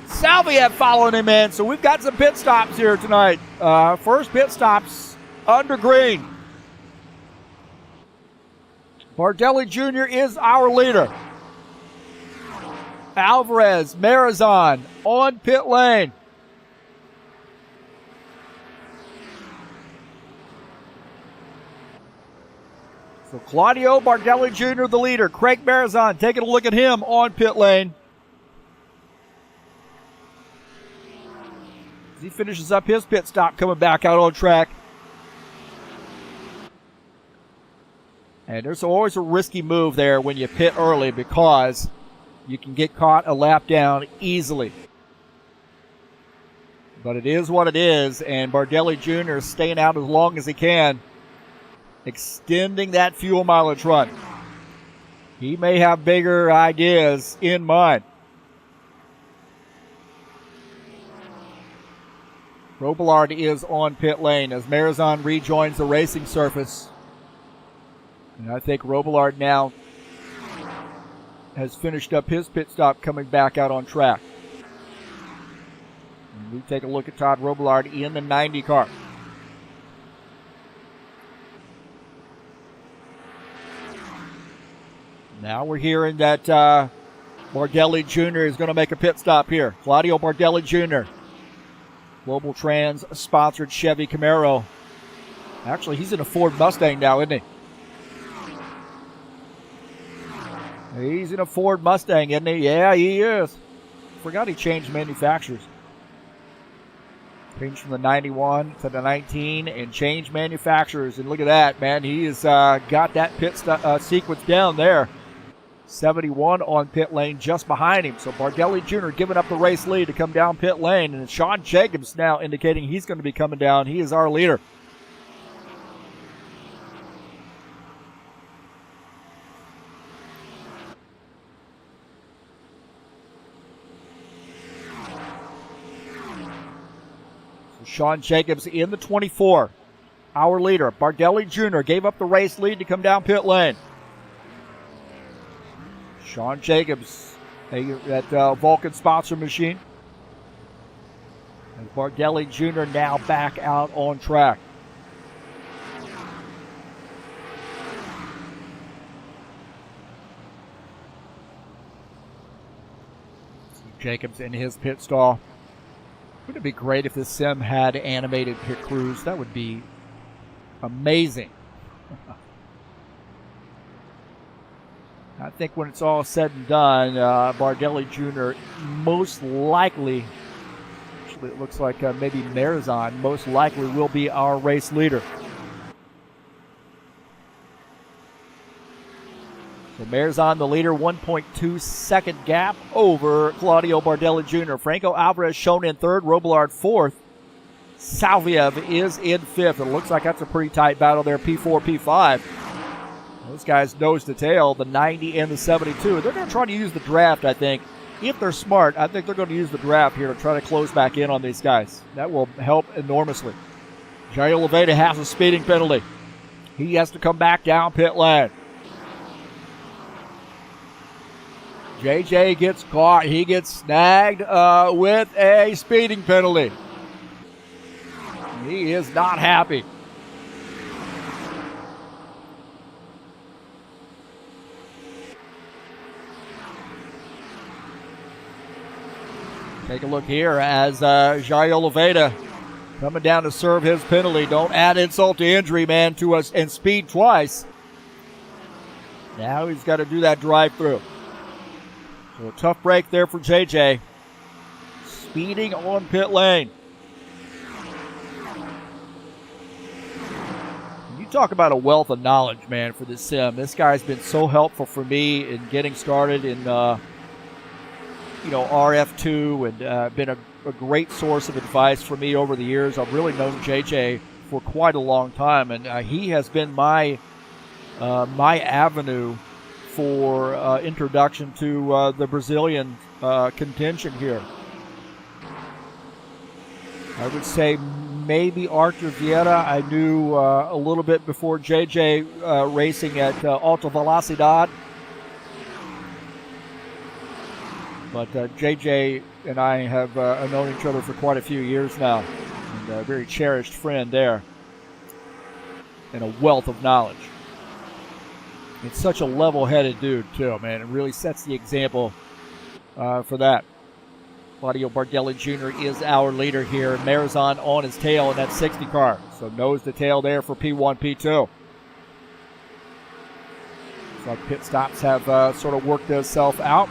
Salvia following him in, so we've got some pit stops here tonight. First pit stops under green. Bardelli Jr. is our leader. Alvarez, Marizon on pit lane. So Claudio Bardelli Jr. the leader. Craig Marizon taking a look at him on pit lane. As he finishes up his pit stop coming back out on track. And there's always a risky move there when you pit early because you can get caught a lap down easily. But it is what it is, and Bardelli Jr. is staying out as long as he can, extending that fuel mileage run. He may have bigger ideas in mind. Robillard is on pit lane as Marizon rejoins the racing surface. And I think Robillard now has finished up his pit stop coming back out on track. And we take a look at Todd Robillard in the 90 car. Now we're hearing that Bardelli Jr. is going to make a pit stop here. Claudio Bardelli Jr. Global Trans sponsored Chevy Camaro. Actually, he's in a Ford Mustang now, isn't he? He's in a Ford Mustang, isn't he? Yeah, he is. Forgot he changed manufacturers. Changed from the 91 to the 19 and changed manufacturers. And look at that, man. He has got that pit sequence down there. 71 on pit lane just behind him. So Bardelli Jr. giving up the race lead to come down pit lane. And Sean Jacobs now indicating he's going to be coming down. He is our leader. Sean Jacobs in the 24. Our leader, Bardelli Jr., gave up the race lead to come down pit lane. Sean Jacobs, that Vulcan sponsor machine. And Bardelli Jr. now back out on track. Jacobs in his pit stall. Wouldn't it be great if this sim had animated pit crews? That would be amazing. I think when it's all said and done, Bardelli Jr. most likely, actually it looks like maybe Marizon most likely will be our race leader. So Marizon the leader, 1.2 second gap over Claudio Bardelli Jr. Franco Alvarez shown in third, Robillard fourth. Salviev is in fifth. It looks like that's a pretty tight battle there, P4, P5. Those guys nose to tail, the 90 and the 72. They're going to try to use the draft, I think. If they're smart, I think they're going to use the draft here to try to close back in on these guys. That will help enormously. Jair Leveda has a speeding penalty. He has to come back down pit lane. JJ gets caught. He gets snagged with a speeding penalty. He is not happy. Take a look here as Jair Leveda coming down to serve his penalty. Don't add insult to injury, man, to us and speed twice. Now he's got to do that drive-through. So a tough break there for JJ. Speeding on pit lane. You talk about a wealth of knowledge, man, for this sim. This guy's been so helpful for me in getting started in, RF2 and been a great source of advice for me over the years. I've really known JJ for quite a long time, and he has been my avenue for introduction to the Brazilian contention here. I would say maybe Arthur Vieira I knew a little bit before JJ racing at Alta Velocidade. But JJ and I have known each other for quite a few years now. And a very cherished friend there. And a wealth of knowledge. It's such a level-headed dude, too, man. It really sets the example for that. Claudio Bardelli Jr. is our leader here. Marizon on his tail in that 60 car. So nose to tail there for P1, P2. So pit stops have sort of worked itself out.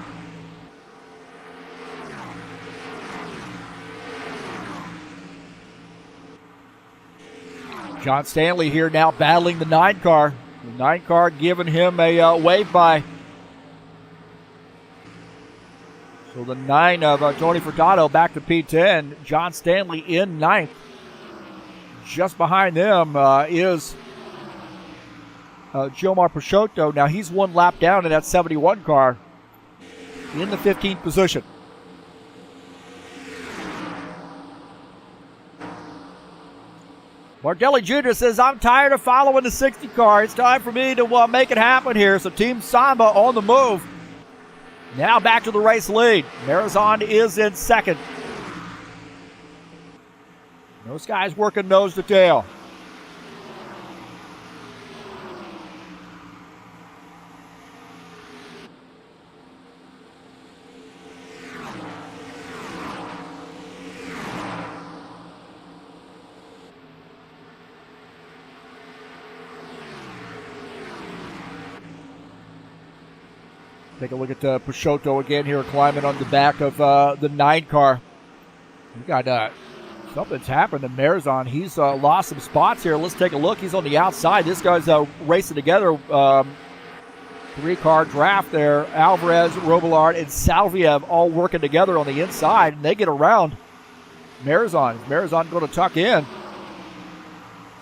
John Stanley here now battling the 9 car. The 9 car giving him a wave by. So the 9 of Tony Furtado back to P10. John Stanley in 9th. Just behind them is Gilmar Peixoto. Now he's one lap down in that 71 car in the 15th position. Bardelli Jr. says, I'm tired of following the 60 car. It's time for me to make it happen here. So Team Samba on the move. Now back to the race lead. Marizon is in second. Those guys working nose to tail. Take a look at Peixoto again here, climbing on the back of the 9 car. We got something's happened to Marizon. He's lost some spots here. Let's take a look. He's on the outside. This guy's racing together. 3-car draft there. Alvarez, Robillard, and Salviev all working together on the inside, and they get around Marizon. Marizon going to tuck in.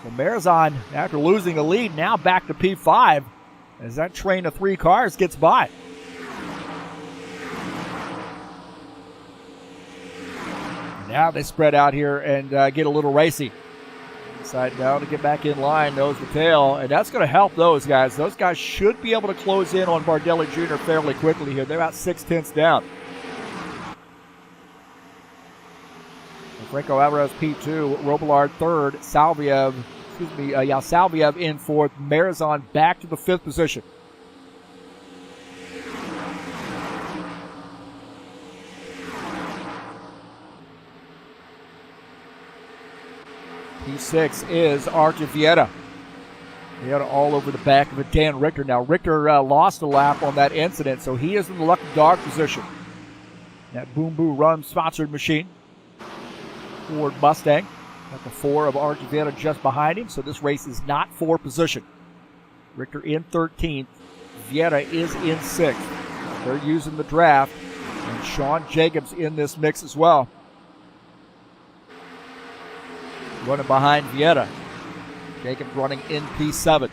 So Marizon, after losing the lead, now back to P5 as that train of 3 cars gets by. Now they spread out here and get a little racy. Decide now to get back in line, nose to tail, and that's going to help those guys. Those guys should be able to close in on Bardelli Jr. fairly quickly here. They're about 6/10 down. Franco Alvarez P2, Robillard third, Salviev in fourth, Marizon back to the 5th position. P6 is Archie Vieta. Vieta all over the back of Dan Richter. Now, Richter lost a lap on that incident, so he is in the lucky dog position. That Boom Boo Run sponsored machine. Ford Mustang. Got the 4 of Archie Vieta just behind him, so this race is not for position. Richter in 13th. Vieta is in 6th. They're using the draft, and Sean Jacobs in this mix as well. Running behind Vieta. Jacobs running in P7.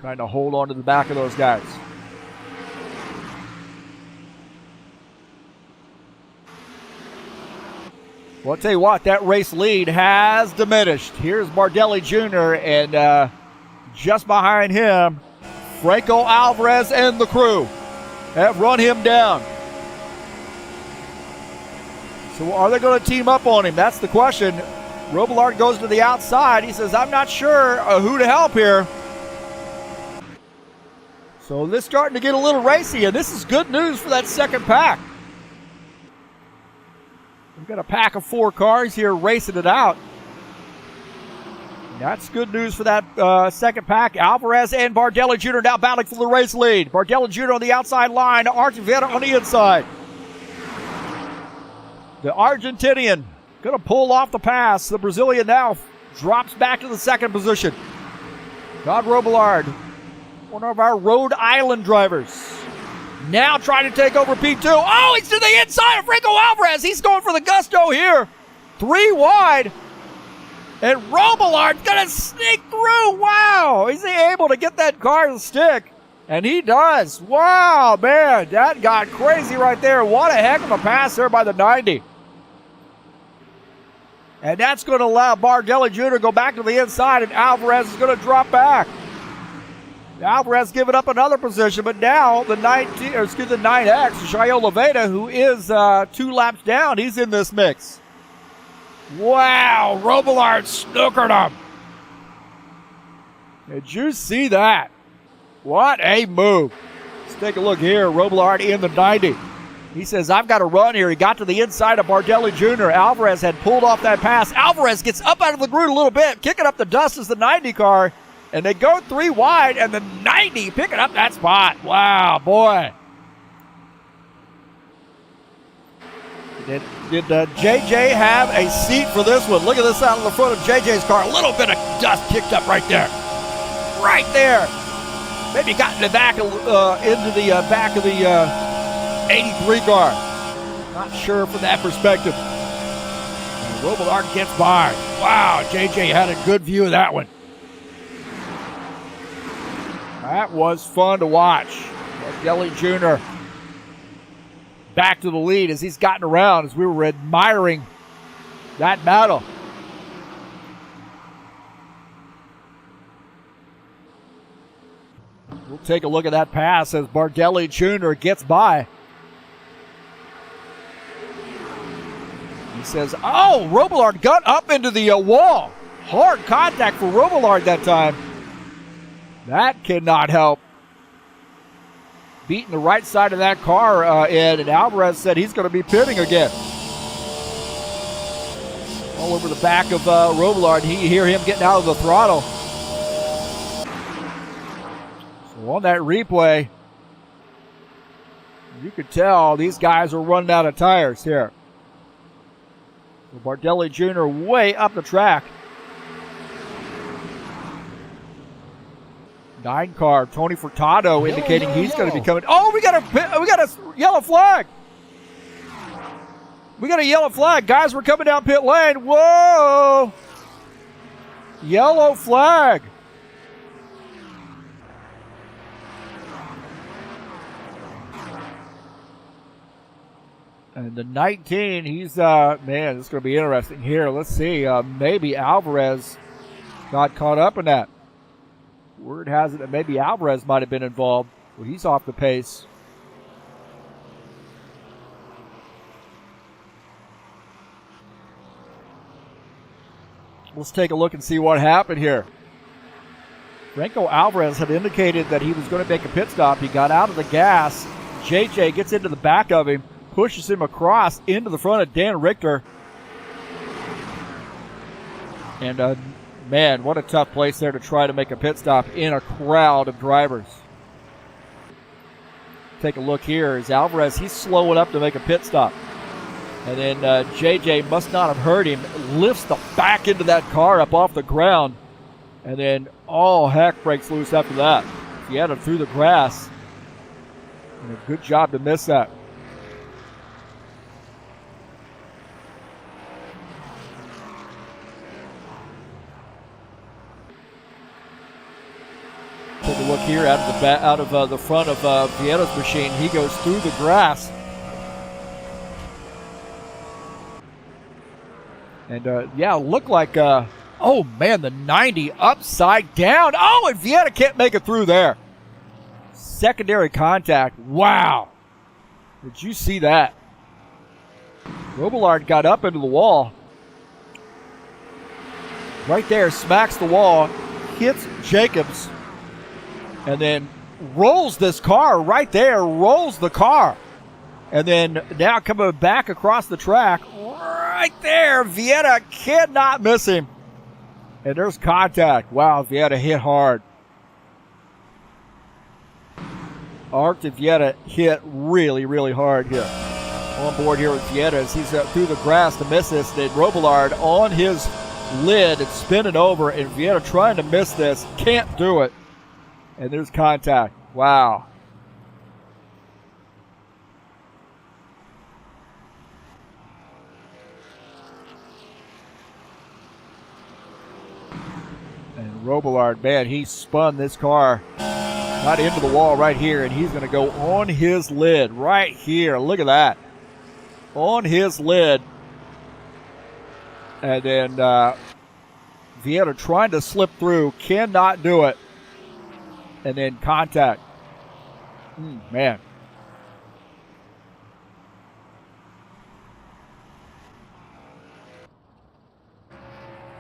Trying to hold on to the back of those guys. Well, I'll tell you what, that race lead has diminished. Here's Bardelli Jr. and just behind him, Franco Alvarez and the crew have run him down. So are they going to team up on him? That's the question. Robillard goes to the outside. He says, I'm not sure who to help here. So this is starting to get a little racy, and this is good news for that second pack. We've got a pack of 4 cars here racing it out. That's good news for that second pack. Alvarez and Bardelli Jr. now battling for the race lead. Bardelli Jr. on the outside line. Archie Vieta on the inside. The Argentinian going to pull off the pass. The Brazilian now drops back to the 2nd position. Todd Robillard, one of our Rhode Island drivers, now trying to take over P2. Oh, he's to the inside of Franco Alvarez. He's going for the gusto here. 3 wide. And Robillard's going to sneak through. Wow. Is he able to get that car to stick? And he does. Wow, man. That got crazy right there. What a heck of a pass there by the 90. And that's going to allow Bardelli Jr. to go back to the inside, and Alvarez is going to drop back. Alvarez giving up another position, but now the 9X, Shayo Leveda, who is 2 laps down, he's in this mix. Wow, Robillard snookered him. Did you see that? What a move. Let's take a look here. Robillard in the 90. He says, I've got to run here. He got to the inside of Bardelli Jr. Alvarez had pulled off that pass. Alvarez gets up out of the grid a little bit, kicking up the dust as the 90 car. And they go 3 wide, and the 90 picking up that spot. Wow, boy. Did JJ have a seat for this one? Look at this out of the front of JJ's car. A little bit of dust kicked up right there. Right there. Maybe got in the back into the back of the 83 car. Not sure from that perspective. And Robillard gets by. Wow, JJ had a good view of that one. That was fun to watch. Bardelli Jr. back to the lead as he's gotten around, as we were admiring that battle. We'll take a look at that pass as Bardelli Jr. gets by. He says, oh, Robillard got up into the wall. Hard contact for Robillard that time. That cannot help. Beating the right side of that car, Ed, and Alvarez said he's going to be pitting again. All over the back of Robillard. You hear him getting out of the throttle. So on that replay, you could tell these guys are running out of tires here. So Bardelli Jr. way up the track. 9 car, Tony Furtado indicating he's going to be coming. Oh, we got a yellow flag. We got a yellow flag. Guys, we're coming down pit lane. Whoa. Yellow flag. And the 19, he's, man, this is going to be interesting here. Let's see. Maybe Alvarez got caught up in that. Word has it that maybe Alvarez might have been involved. Well, he's off the pace. Let's take a look and see what happened here. Franco Alvarez had indicated that he was going to make a pit stop. He got out of the gas. JJ gets into the back of him, pushes him across into the front of Dan Richter. And, man, what a tough place there to try to make a pit stop in a crowd of drivers. Take a look here. As Alvarez, he's slowing up to make a pit stop. And then JJ must not have heard him, lifts the back end of that car up off the ground. And then all heck breaks loose after that. He had him through the grass. And a good job to miss that. Take a look here out of the front of Vietta's machine. He goes through the grass. And, yeah, looked like, oh, man, the 90 upside down. Oh, and Vietta can't make it through there. Secondary contact. Wow. Did you see that? Robillard got up into the wall. Right there, smacks the wall, hits Jacobs, and then rolls this car right there, rolls the car. And then now coming back across the track, right there, Vietta cannot miss him. And there's contact. Wow, Vietta hit hard. Arc and Vietta hit really, really hard here. On board here with Vietta as he's through the grass to miss this. Then Robillard on his lid and spinning over, and Vietta trying to miss this. Can't do it. And there's contact. Wow. And Robillard, man, he spun this car right into the wall right here, and he's going to go on his lid right here. Look at that. On his lid. And then Vietta trying to slip through, cannot do it. And then contact. Man.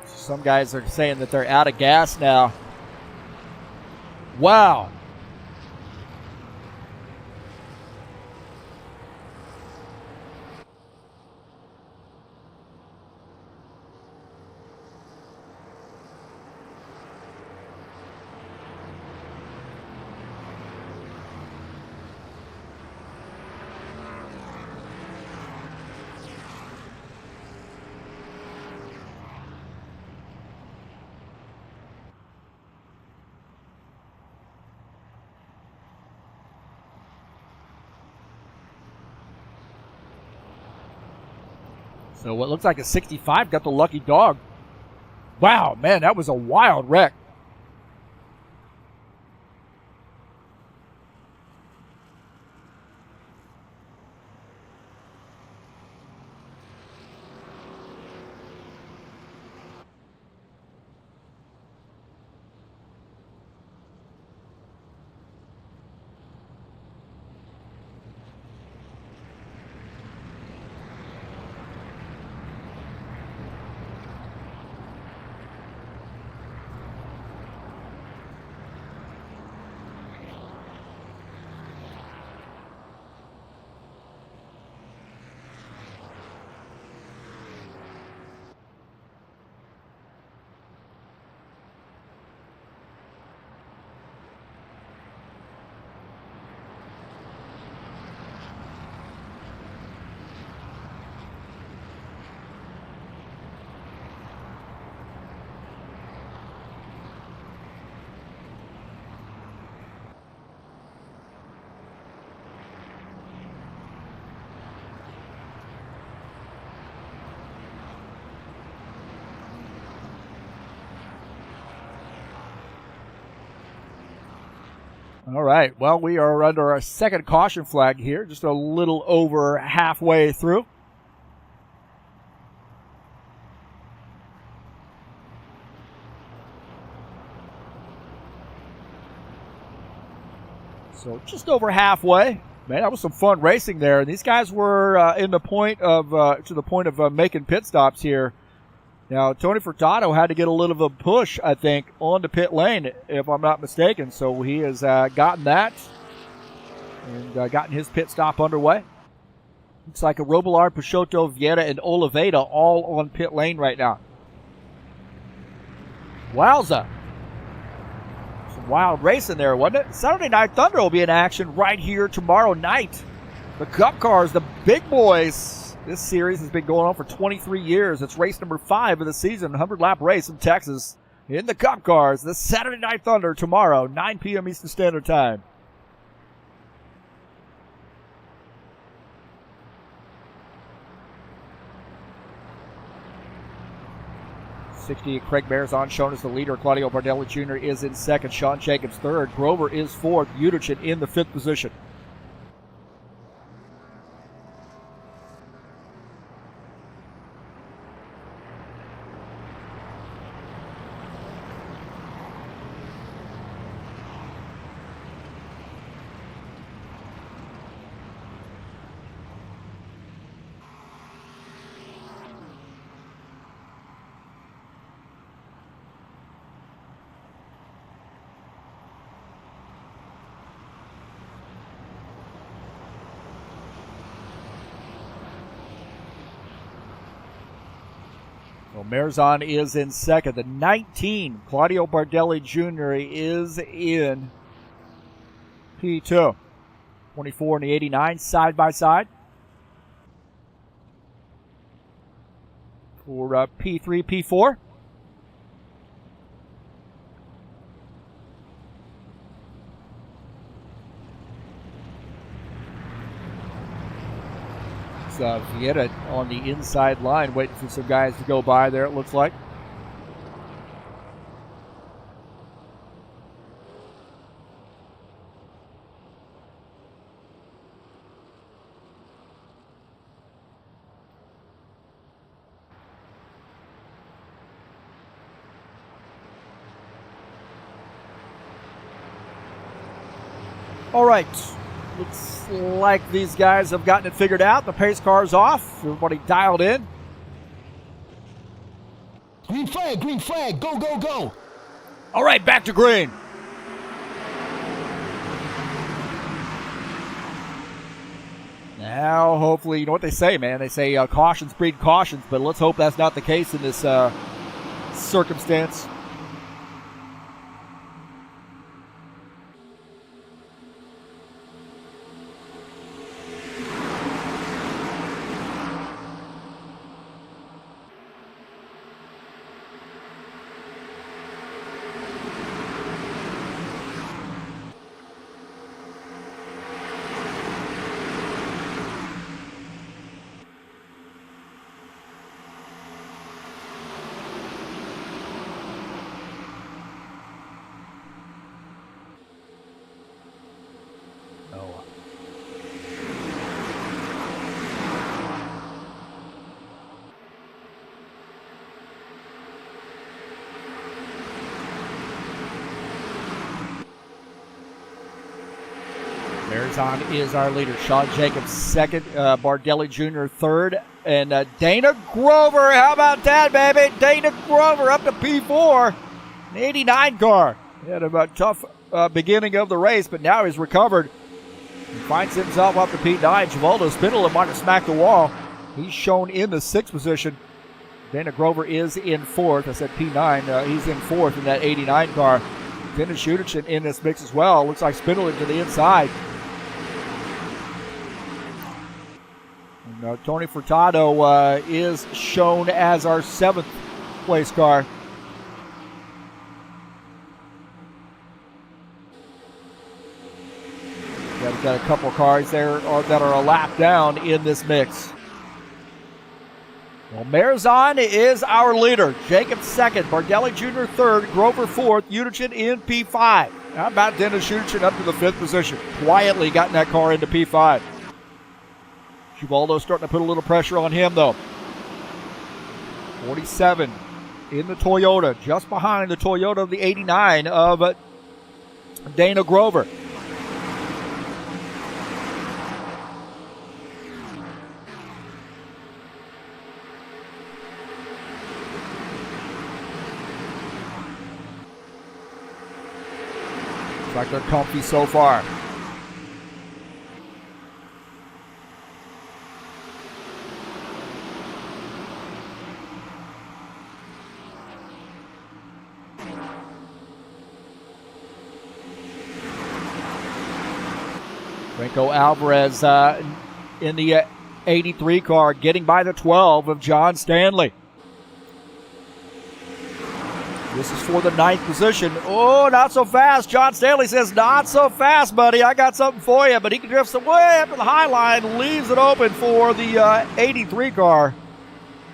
Some guys are saying that they're out of gas now. Wow. So what looks like a 65 got the lucky dog. Wow, man, that was a wild wreck. All right, well, we are under our second caution flag here, just a little over halfway through. So just over halfway. Man, that was some fun racing there. These guys were to the point of making pit stops here. Now, Tony Furtado had to get a little of a push, I think, on the pit lane, if I'm not mistaken. So he has gotten that and gotten his pit stop underway. Looks like a Robillard, Peixoto, Vieira, and Oliveira all on pit lane right now. Wowza. Some wild racing there, wasn't it? Saturday Night Thunder will be in action right here tomorrow night. The Cup cars, the big boys. This series has been going on for 23 years. It's race number 5 of the season, 100-lap race in Texas. In the Cup cars, the Saturday Night Thunder tomorrow, 9 p.m. Eastern Standard Time. '60, Craig Marizon shown as the leader. Claudio Bardelli Jr. is in second. Sean Jacobs third. Grover is fourth. Udichin in the 5th position. So Marizon is in second. The 19, Claudio Bardelli Jr. is in P2. 24 and the 89 side by side. For P3, P4. Vieira on the inside line, waiting for some guys to go by there, it looks like. All right. Looks like these guys have gotten it figured out. The pace car's off. Everybody dialed in. Green flag, go, go, go. All right, back to green. Now, hopefully, you know what they say, man. They say cautions breed cautions, but let's hope that's not the case in this circumstance. Marizon is our leader. Sean Jacobs second. Bardelli Jr. third. And Dana Grover, how about that, baby? Dana Grover up to P4. An 89 car. He had a tough beginning of the race, but now he's recovered. He finds himself up to P9. Givaldo Spindler might have smacked the wall. He's shown in the 6th position. Dana Grover is in 4th. I said P9. He's in 4th in that 89 car. Dennis Udichin in this mix as well. Looks like Spindler to the inside. And, Tony Furtado is shown as our 7th place car. We've got a couple of cars there that are a lap down in this mix. Well, Marizon is our leader. Jacobs second, Bardelli Jr. third, Grover fourth, Udichin in P5. How about Dennis Udichin up to the 5th position? Quietly gotten that car into P5. Givaldo starting to put a little pressure on him, though. 47 in the Toyota, just behind the Toyota of the 89 of Dana Grover. like they're comfy so far. Franco Alvarez in the 83 car, getting by the 12 of John Stanley. This is for the 9th position. Oh, not so fast. John Stanley says, not so fast, buddy. I got something for you. But he drifts away up to the high line, leaves it open for the 83 car.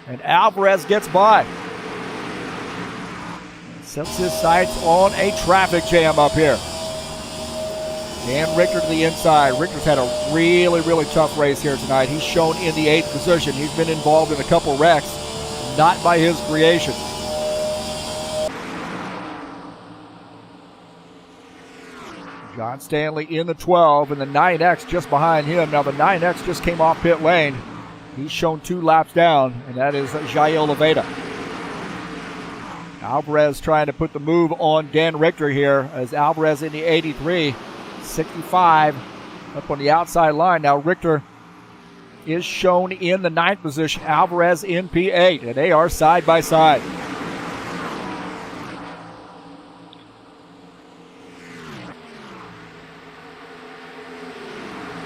And Alvarez gets by. Sets his sights on a traffic jam up here. Dan Richter to the inside. Richter's had a really, really tough race here tonight. He's shown in the 8th position. He's been involved in a couple wrecks, not by his creation. John Stanley in the 12 and the 9X just behind him. Now the 9X just came off pit lane. He's shown 2 laps down, and that is Jael Leveda. Alvarez trying to put the move on Dan Richter here as Alvarez in the 83, 65 up on the outside line. Now Richter is shown in the 9th position. Alvarez in P8, and they are side by side.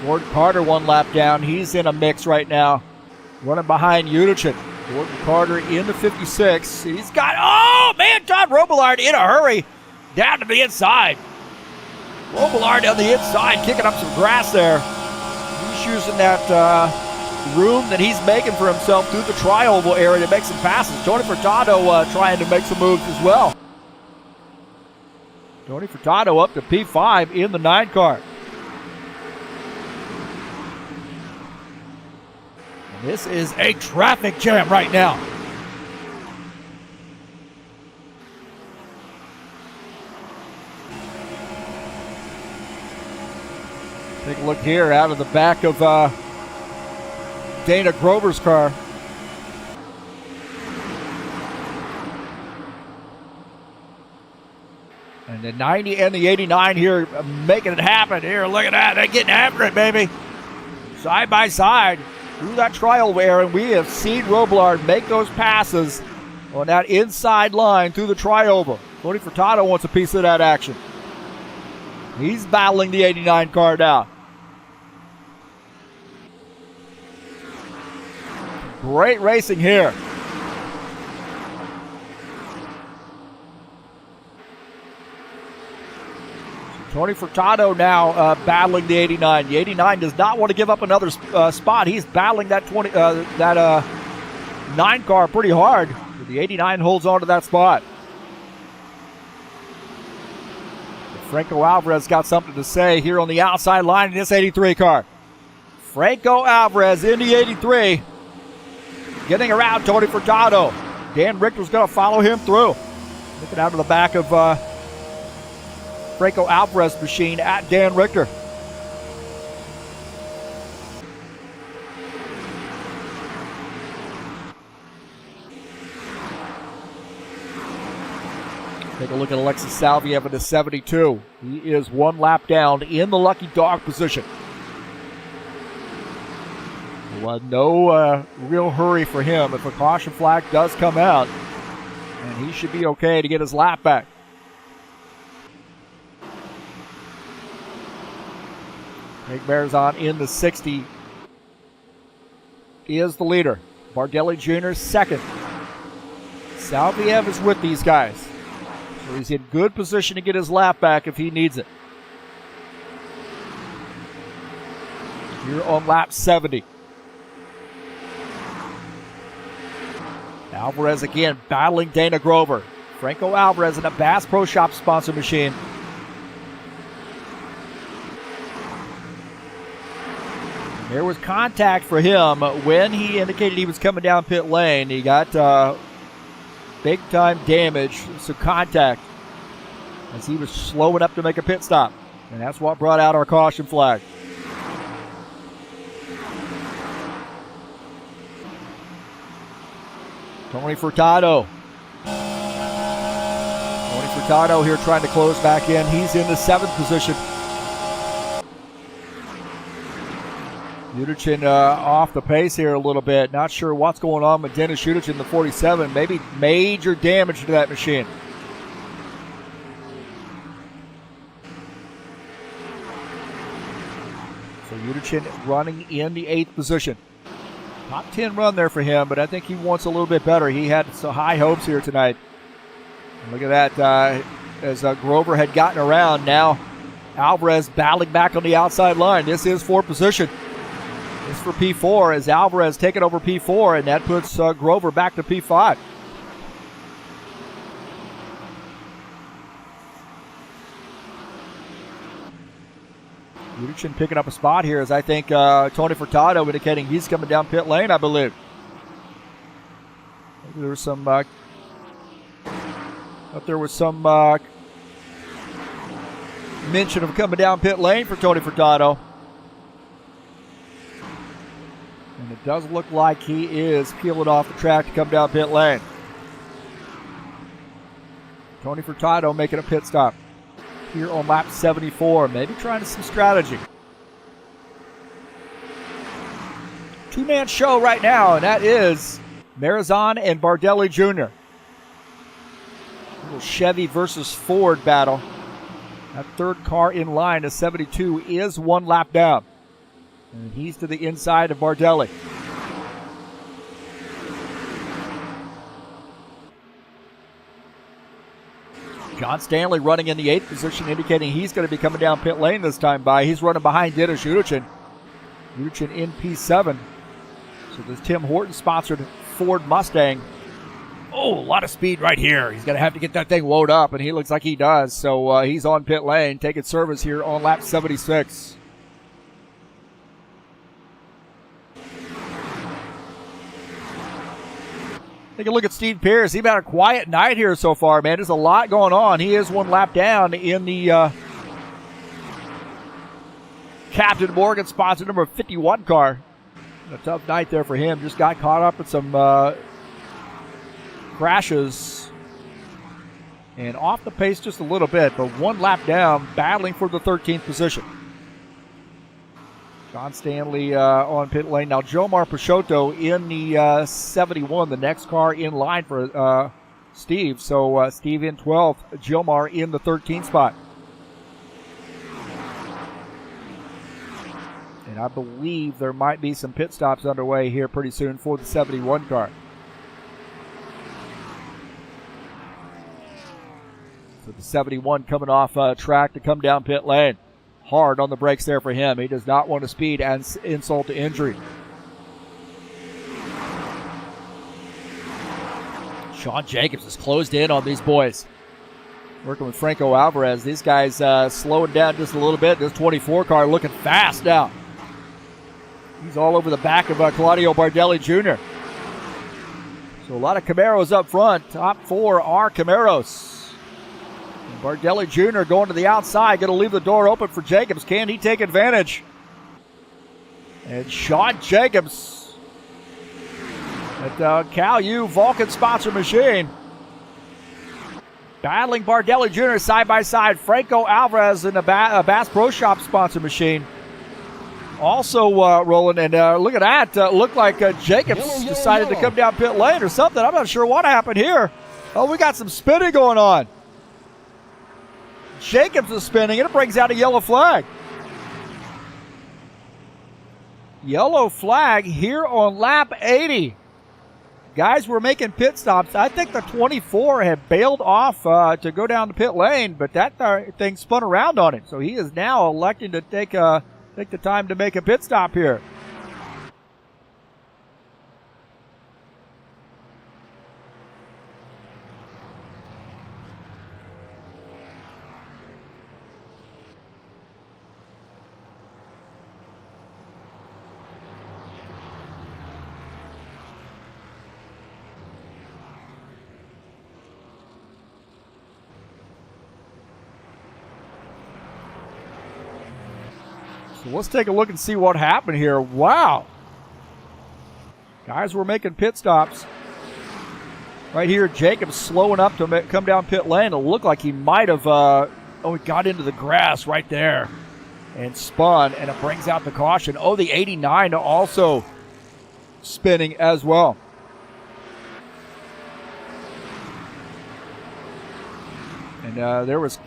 Gordon Carter 1 lap down. He's in a mix right now, running behind Udichin. Gordon Carter in the 56. He's got, oh man, Todd Robillard in a hurry down to the inside. Robillard on the inside, kicking up some grass there. He's using that room that he's making for himself through the tri-oval area to make some passes. Tony Furtado trying to make some moves as well. Tony Furtado up to P5 in the 9 car. This is a traffic jam right now. Take a look here out of the back of Dana Grover's car. And the 90 and the 89 here making it happen. Here, look at that. They're getting after it, baby. Side by side. Through that trial area, and we have seen Robillard make those passes on that inside line through the tri-oval. Tony Furtado wants a piece of that action. He's battling the 89 car now. Great racing here. Tony Furtado now battling the 89. The 89 does not want to give up another spot. He's battling that 9 car pretty hard. The 89 holds on to that spot. Franco Alvarez got something to say here on the outside line in this 83 car. Franco Alvarez in the 83. Getting around Tony Furtado. Dan Richter's going to follow him through. Looking out of the back of Franco Alvarez machine at Dan Richter. Take a look at Alexis Salviev in the 72. He is 1 lap down in the lucky dog position. Well, no real hurry for him. If a caution flag does come out, and he should be okay to get his lap back. Nick Marizon in the 60 is the leader. Bardelli Jr. second. Salviev is with these guys. So he's in good position to get his lap back if he needs it. Here on lap 70. Alvarez again battling Dana Grover. Franco Alvarez in a Bass Pro Shop sponsor machine. There was contact for him when he indicated he was coming down pit lane. He got big-time damage, so contact, as he was slowing up to make a pit stop. And that's what brought out our caution flag. Tony Furtado. Tony Furtado here trying to close back in. He's in the 7th position. Yudichin off the pace here a little bit. Not sure what's going on with Dennis Yudichin in the 47. Maybe major damage to that machine. So Yudichin running in the 8th position. Top 10 run there for him, but I think he wants a little bit better. He had some high hopes here tonight. And look at that. As Grover had gotten around, now Alvarez battling back on the outside line. This is 4th position. This for P4 as Alvarez taking over P4, and that puts Grover back to P5. Yudichin picking up a spot here as I think Tony Furtado indicating he's coming down pit lane, I believe. Maybe there was some mention of coming down pit lane for Tony Furtado. And it does look like he is peeling off the track to come down pit lane. Tony Furtado making a pit stop here on lap 74, maybe trying some strategy. Two-man show right now, and that is Marizan and Bardelli Jr. Little Chevy versus Ford battle. That third car in line, a 72, is 1 lap down. And he's to the inside of Bardelli. John Stanley running in the 8th position, indicating he's going to be coming down pit lane this time by. He's running behind Dennis Yudichin. Yudichin in P7. So this Tim Horton-sponsored Ford Mustang. Oh, a lot of speed right here. He's going to have to get that thing loaded up, and he looks like he does. So he's on pit lane, taking service here on lap 76. Take a look at Steve Pierce. He's had a quiet night here so far, man. There's a lot going on. He is 1 lap down in the Captain Morgan sponsored number 51 car. A tough night there for him. Just got caught up in some crashes and off the pace just a little bit, but 1 lap down, battling for the 13th position. John Stanley on pit lane. Now Jomar Peixoto in the 71, the next car in line for Steve. So Steve in 12th, Jomar in the 13th spot. And I believe there might be some pit stops underway here pretty soon for the 71 car. So the 71 coming off track to come down pit lane. Hard on the brakes there for him. He does not want to speed and insult to injury. Sean Jacobs has closed in on these boys. Working with Franco Alvarez. These guys slowing down just a little bit. This 24 car looking fast now. He's all over the back of Claudio Bardelli Jr. So a lot of Camaros up front. Top 4 are Camaros. Bardelli Jr. going to the outside, going to leave the door open for Jacobs. Can he take advantage? And Sean Jacobs at Cal U Vulcan sponsor machine. Battling Bardelli Jr. side by side. Franco Alvarez in a Bass Pro Shop sponsor machine. Also rolling, and look at that. Looked like Jacobs decided to come down pit lane or something. I'm not sure what happened here. Oh, we got some spinning going on. Jacobs is spinning, and it brings out a yellow flag. Yellow flag here on lap 80. Guys were making pit stops. I think the 24 had bailed off to go down the pit lane, but that thing spun around on him. So he is now electing to take the time to make a pit stop here. So let's take a look and see what happened here. Wow. Guys were making pit stops. Right here, Jacobs slowing up to come down pit lane. It looked like he might have, he got into the grass right there and spun, and it brings out the caution. Oh, the 89 also spinning as well. And there was,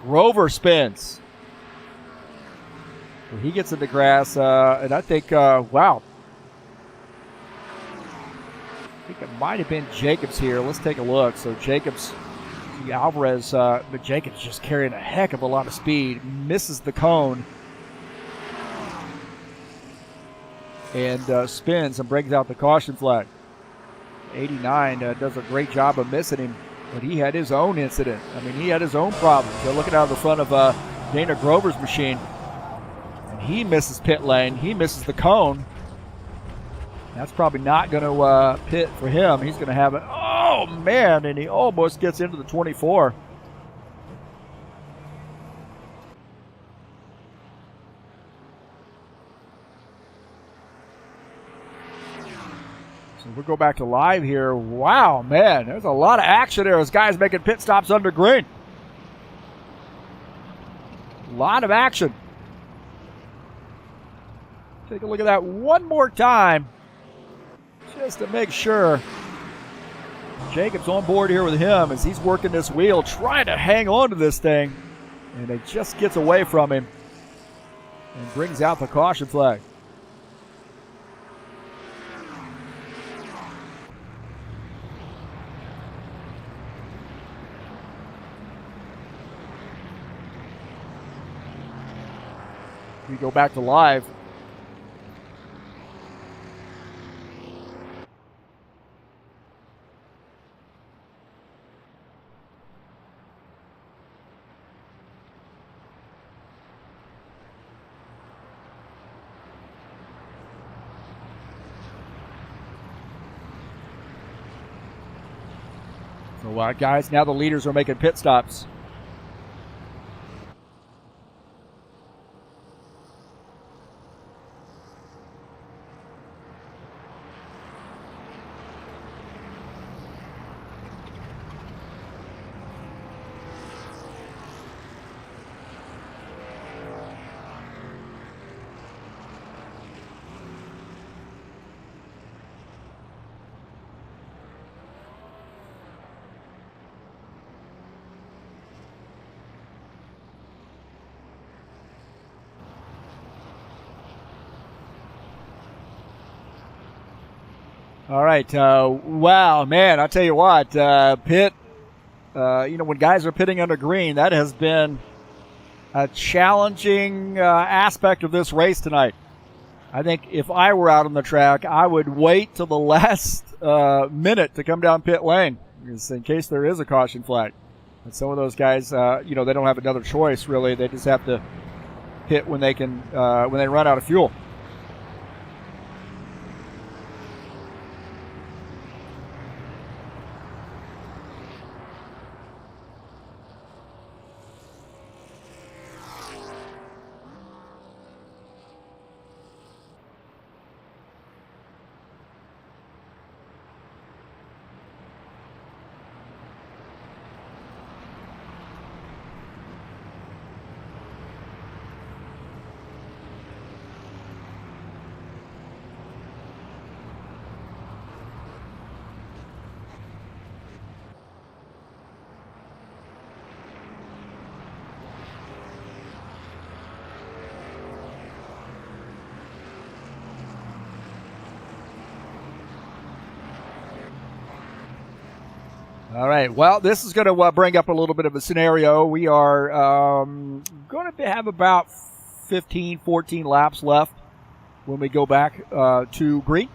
Grover spins. So he gets in the grass, and I think, wow. I think it might have been Jacobs here. Let's take a look. So Jacobs, Alvarez, but Jacobs just carrying a heck of a lot of speed. Misses the cone. And spins and brings out the caution flag. 89 does a great job of missing him, but he had his own incident. I mean, he had his own problems. They're looking out of the front of Dana Grover's machine. And he misses pit lane. He misses the cone. That's probably not going to pit for him. He's going to have it. Oh, man, and he almost gets into the 24. So we'll go back to live here. Wow, man, there's a lot of action there as guys making pit stops under green. A lot of action. Take a look at that one more time, just to make sure. Jacobs on board here with him as he's working this wheel, trying to hang on to this thing, and it just gets away from him and brings out the caution flag. We go back to live. So, guys, now the leaders are making pit stops. All right. Wow, man, I tell you what, pit, when guys are pitting under green, that has been a challenging aspect of this race tonight. I think if I were out on the track, I would wait till the last minute to come down pit lane, just in case there is a caution flag. And some of those guys, they don't have another choice, really. They just have to pit when they can, when they run out of fuel. All right. Well, this is going to bring up a little bit of a scenario. We are going to have about 15, 14 laps left when we go back to green.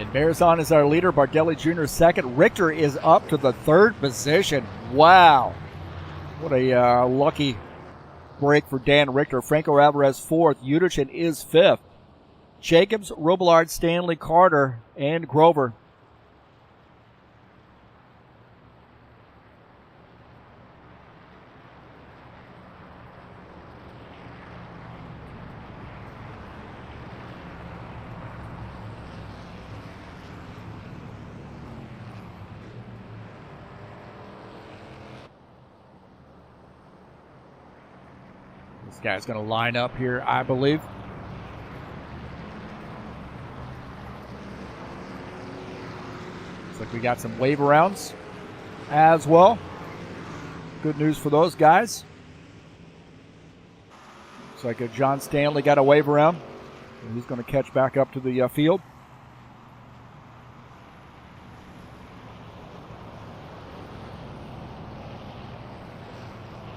And Bearzon is our leader. Bardelli Jr. second. Richter is up to the third position. Wow. What a lucky break for Dan Richter. Franco Alvarez fourth. Udichin is fifth. Jacobs, Robillard, Stanley, Carter, and Grover. This guy's going to line up here, I believe. Looks like we got some wave arounds as well. Good news for those guys. Looks like John Stanley got a wave around. And he's going to catch back up to the field.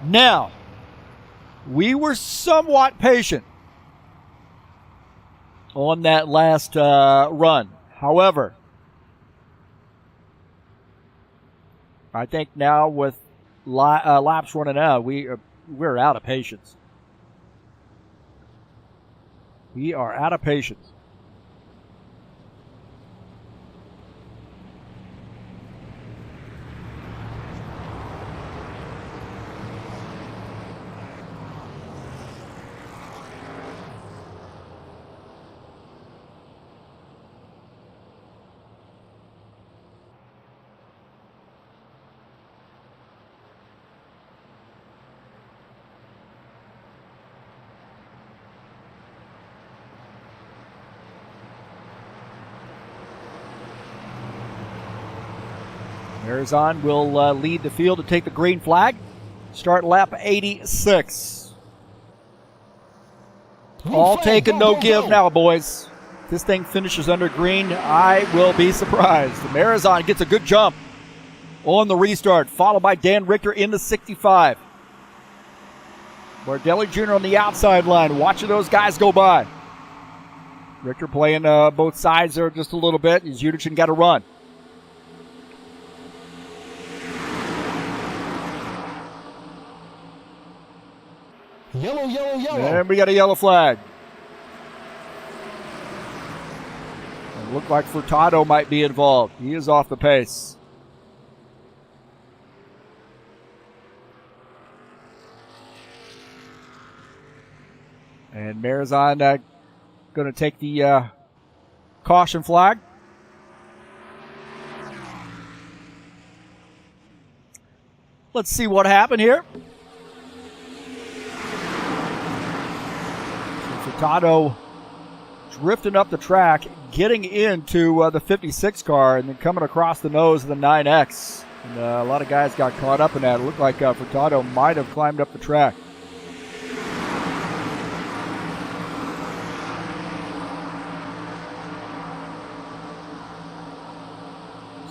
Now, we were somewhat patient on that last run. However, I think now with laps running out, we're out of patience. We are out of patience. Bearzon will lead the field to take the green flag. Start lap 86. All taken, no give now, boys. If this thing finishes under green, I will be surprised. Bearzon gets a good jump on the restart, followed by Dan Richter in the 65. Bardelli Jr. on the outside line, watching those guys go by. Richter playing both sides there just a little bit. Udichin got to run. Yellow, yellow, yellow. And we got a yellow flag. It looked like Furtado might be involved. He is off the pace. And Bearzon going to take the caution flag. Let's see what happened here. Furtado drifting up the track, getting into the 56 car, and then coming across the nose of the 9X. And a lot of guys got caught up in that. It looked like Furtado might have climbed up the track.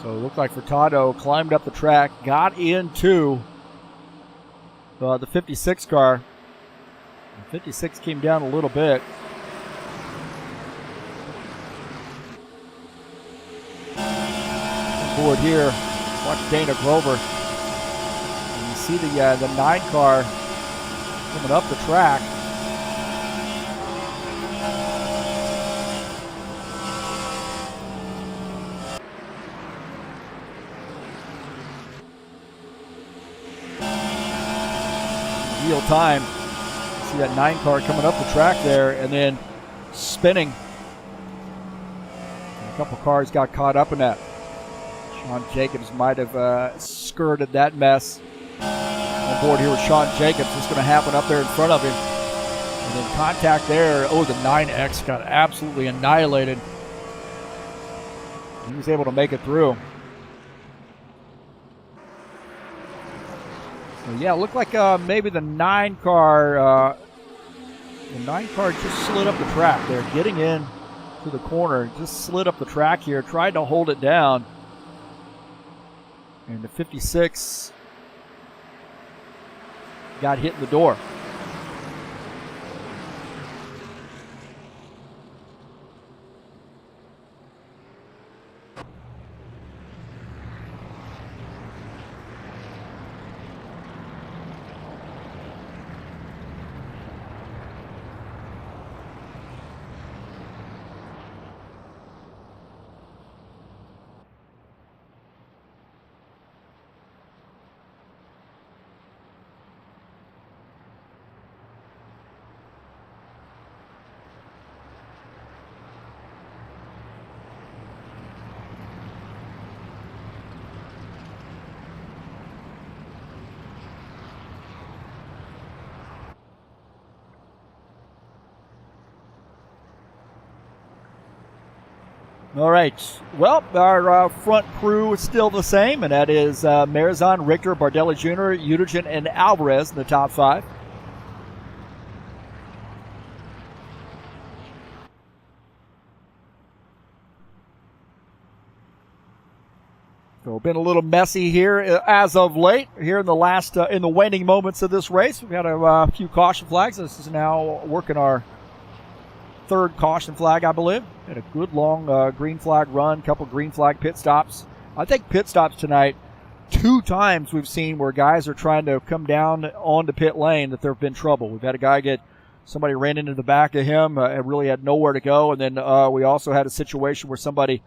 So it looked like Furtado climbed up the track, got into the 56 car. The 56 came down a little bit. Board here, watch Dana Grover. And you see the 9 car coming up the track. Real time. See that 9 car coming up the track there and then spinning. And a couple cars got caught up in that. Sean Jacobs might have skirted that mess. On board here with Sean Jacobs. What's going to happen up there in front of him? And then contact there. Oh, the 9X got absolutely annihilated. He was able to make it through. So yeah, it looked like maybe the 9 car just slid up the track there, getting in to the corner. Just slid up the track here, tried to hold it down. And the 56 got hit in the door. All right. Well, our front crew is still the same, and that is Marizan, Richter, Bardelli Jr., Utigen, and Alvarez in the top 5. So been a little messy here as of late. Here in the last, in the waning moments of this race, we've got a few caution flags. This is now working our 3rd caution flag, I believe. Had a good long green flag run, couple green flag pit stops. I think pit stops tonight, 2 times we've seen where guys are trying to come down onto pit lane that there have been trouble. We've had a guy somebody ran into the back of him and really had nowhere to go. And then we also had a situation where somebody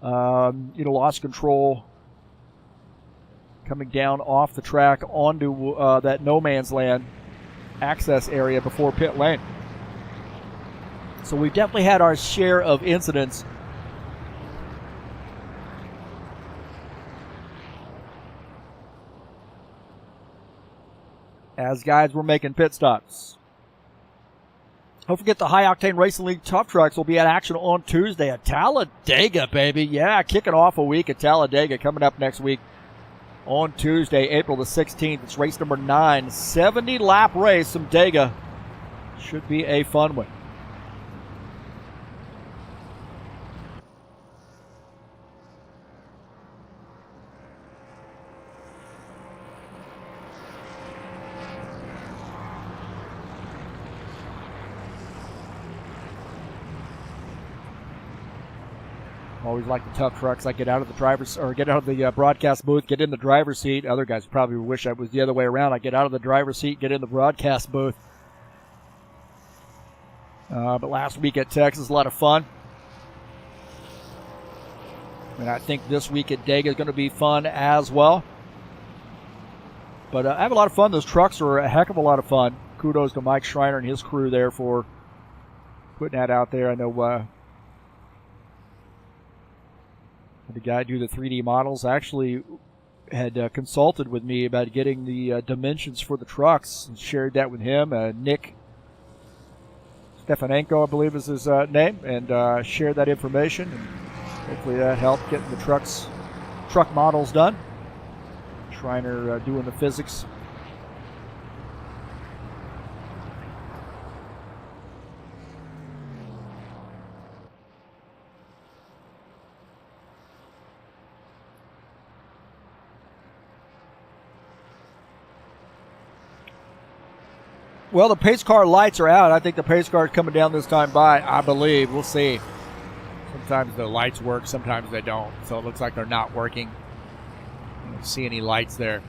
lost control coming down off the track onto that no man's land access area before pit lane. So we've definitely had our share of incidents. As guys were making pit stops. Don't forget the High Octane Racing League Tough Trucks will be at action on Tuesday at Talladega, baby. Yeah, kicking off a week at Talladega coming up next week on Tuesday, April the 16th. It's race number 9, 70-lap race from Dega. Should be a fun one. Always like the tough trucks. I get out of the broadcast booth, get in the driver's seat. Other guys probably wish I was the other way around. I get out of the driver's seat, get in the broadcast booth. But last week at Texas, a lot of fun. And I think this week at Dega is going to be fun as well. But I have a lot of fun. Those trucks are a heck of a lot of fun. Kudos to Mike Schreiner and his crew there for putting that out there. I know the guy do the 3D models actually had consulted with me about getting the dimensions for the trucks and shared that with him. Nick Stefanenko, I believe is his name, and shared that information. And hopefully that helped getting the truck models done. Schreiner doing the physics. Well, the pace car lights are out. I think the pace car is coming down this time by, I believe. We'll see. Sometimes the lights work, sometimes they don't. So it looks like they're not working. I don't see any lights there.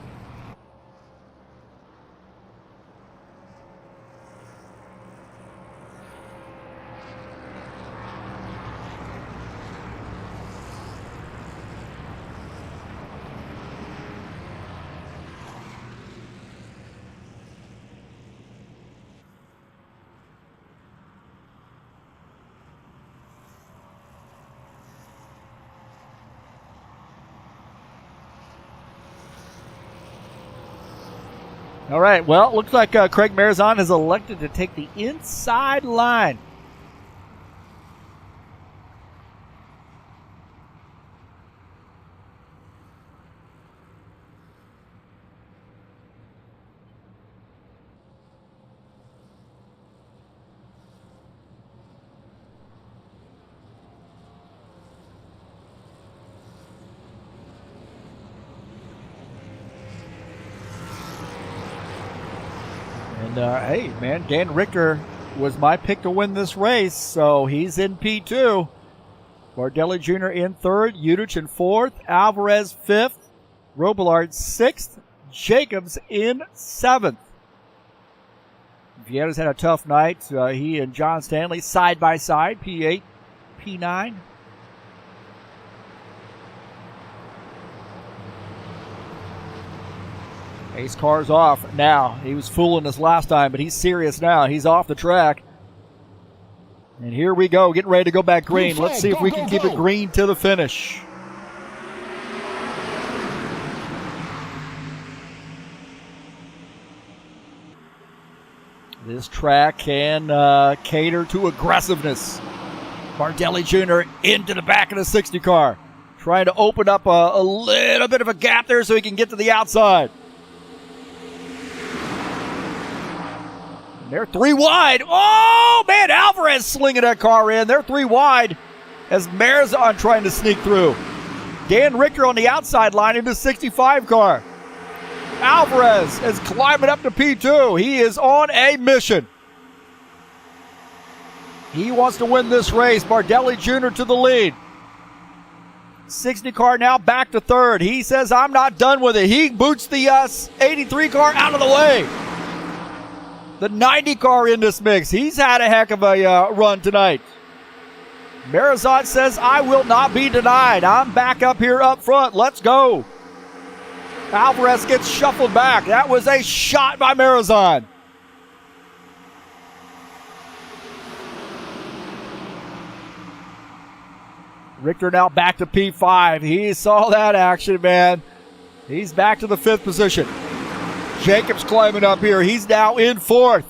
All right, well, it looks like Craig Marizan has elected to take the inside line. And, hey, man, Dan Richter was my pick to win this race, so he's in P2. Bardelli Jr. in 3rd, Udich in 4th, Alvarez 5th, Robillard 6th, Jacobs in 7th. Vietta's had a tough night. He and John Stanley side by side, P8, P9. Ace car's off now. He was fooling us last time, but he's serious now. He's off the track. And here we go, getting ready to go back green. Let's see if we can keep it green to the finish. This track can cater to aggressiveness. Bardelli Jr. into the back of the 60 car. Trying to open up a little bit of a gap there so he can get to the outside. And they're 3 wide. Oh, man, Alvarez slinging that car in. They're 3 wide as Marizon trying to sneak through. Dan Richter on the outside line in the 65 car. Alvarez is climbing up to P2. He is on a mission. He wants to win this race. Bardelli Jr. to the lead. 60 car now back to third. He says, I'm not done with it. He boots the 83 car out of the way. The 90 car in this mix. He's had a heck of a run tonight. Marizon says, I will not be denied. I'm back up here up front. Let's go. Alvarez gets shuffled back. That was a shot by Marizon. Richter now back to P5. He saw that action, man. He's back to the 5th position. Jacobs climbing up here. He's now in 4th.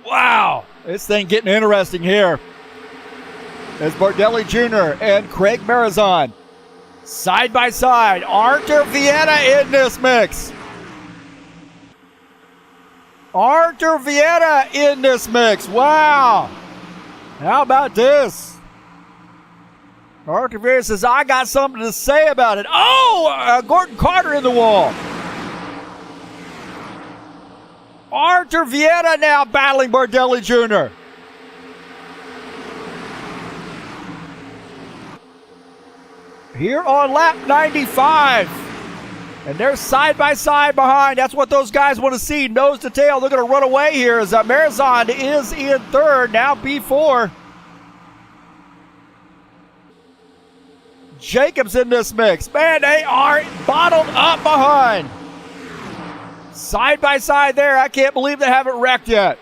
Wow. This thing getting interesting here. As Bardelli Jr. and Craig Marizon side by side. Arthur Vieta in this mix. Arthur Vieta in this mix. Wow. How about this? Arthur Vieta says, I got something to say about it. Oh, Gordon Carter in the wall. Arthur Vieta now battling Bardelli Jr. Here on lap 95. And they're side by side behind. That's what those guys want to see, nose to tail. They're going to run away here as Marizon is in 3rd, now P4. Jacobs in this mix. Man, they are bottled up behind. Side by side there. I can't believe they haven't wrecked yet.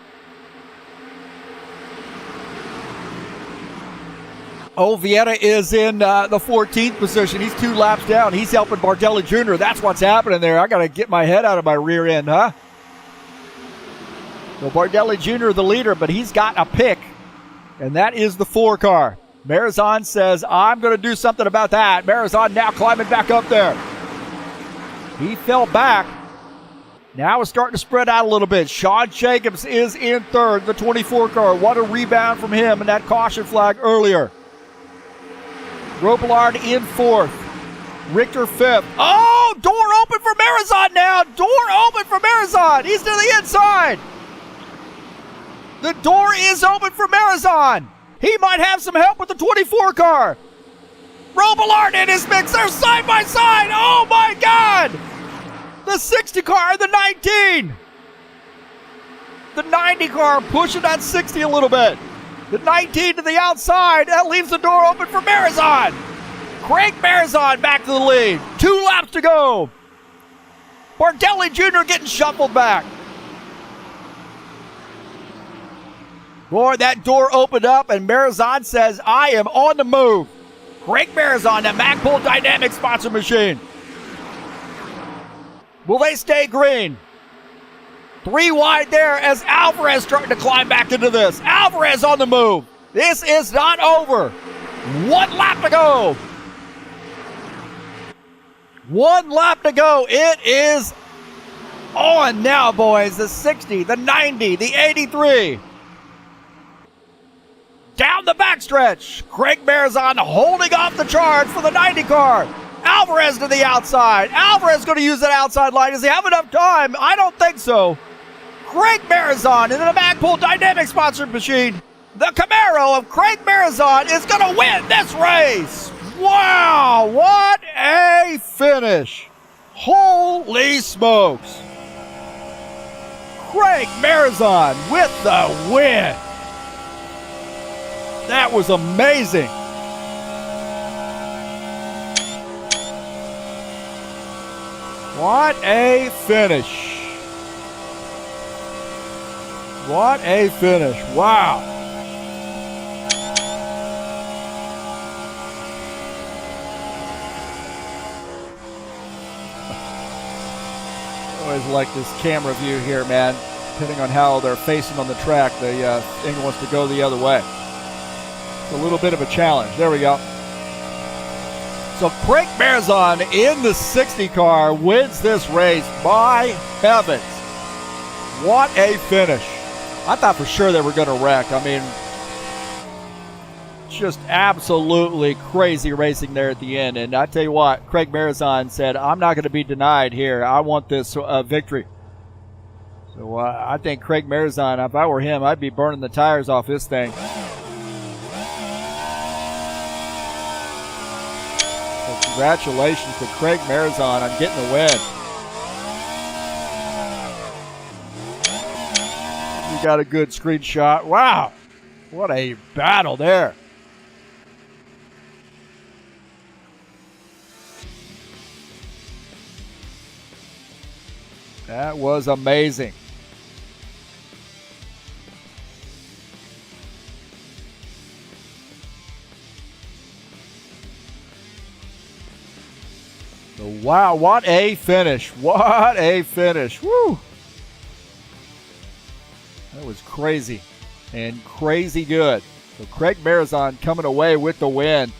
Oh, Vieta is in the 14th position. He's 2 laps down. He's helping Bardelli Jr. That's what's happening there. I got to get my head out of my rear end, huh? So Bardelli Jr. the leader, but he's got a pick, and that is the 4 car. Marizon says, I'm going to do something about that. Marizon now climbing back up there. He fell back. Now it's starting to spread out a little bit. Sean Jacobs is in 3rd, the 24 car. What a rebound from him and that caution flag earlier. Robillard in 4th. Richter 5th. Oh, door open for Marizon now. Door open for Marizon. He's to the inside. The door is open for Marizon. He might have some help with the 24 car. Robillard in his mix. They're side by side. Oh, my God. The 60 car and the 19. The 90 car pushing that 60 a little bit. The 19 to the outside. That leaves the door open for Marizon. Craig Marizon back to the lead. 2 laps to go. Bardelli Jr. getting shuffled back. Boy, that door opened up, and Marizon says, I am on the move. Craig Marizon, the Magpul Dynamic sponsor machine. Will they stay green? 3 wide there as Alvarez starting to climb back into this. Alvarez on the move. This is not over. 1 lap to go. 1 lap to go. It is on now, boys. The 60, the 90, the 83. Down the backstretch. Craig Marizon holding off the charge for the 90 car. Alvarez to the outside. Alvarez going to use that outside line. Does he have enough time? I don't think so. Craig Marizon in the Magpul Dynamic sponsored machine. The Camaro of Craig Marizon is going to win this race. Wow, what a finish. Holy smokes. Craig Marizon with the win. That was amazing. What a finish. What a finish. Wow. I always like this camera view here, man. Depending on how they're facing on the track, the angle wants to go the other way. It's a little bit of a challenge. There we go. So Craig Marzon in the 60 car wins this race. My heavens. What a finish. I thought for sure they were going to wreck. I mean, just absolutely crazy racing there at the end. And I tell you what, Craig Marzon said, I'm not going to be denied here. I want this victory. So I think Craig Marzon, if I were him, I'd be burning the tires off this thing. So congratulations to Craig Marzon on getting the win. You got a good screenshot. Wow, what a battle there. That was amazing. So, wow, what a finish. What a finish. Woo. That was crazy and crazy good. So Craig Marzon coming away with the win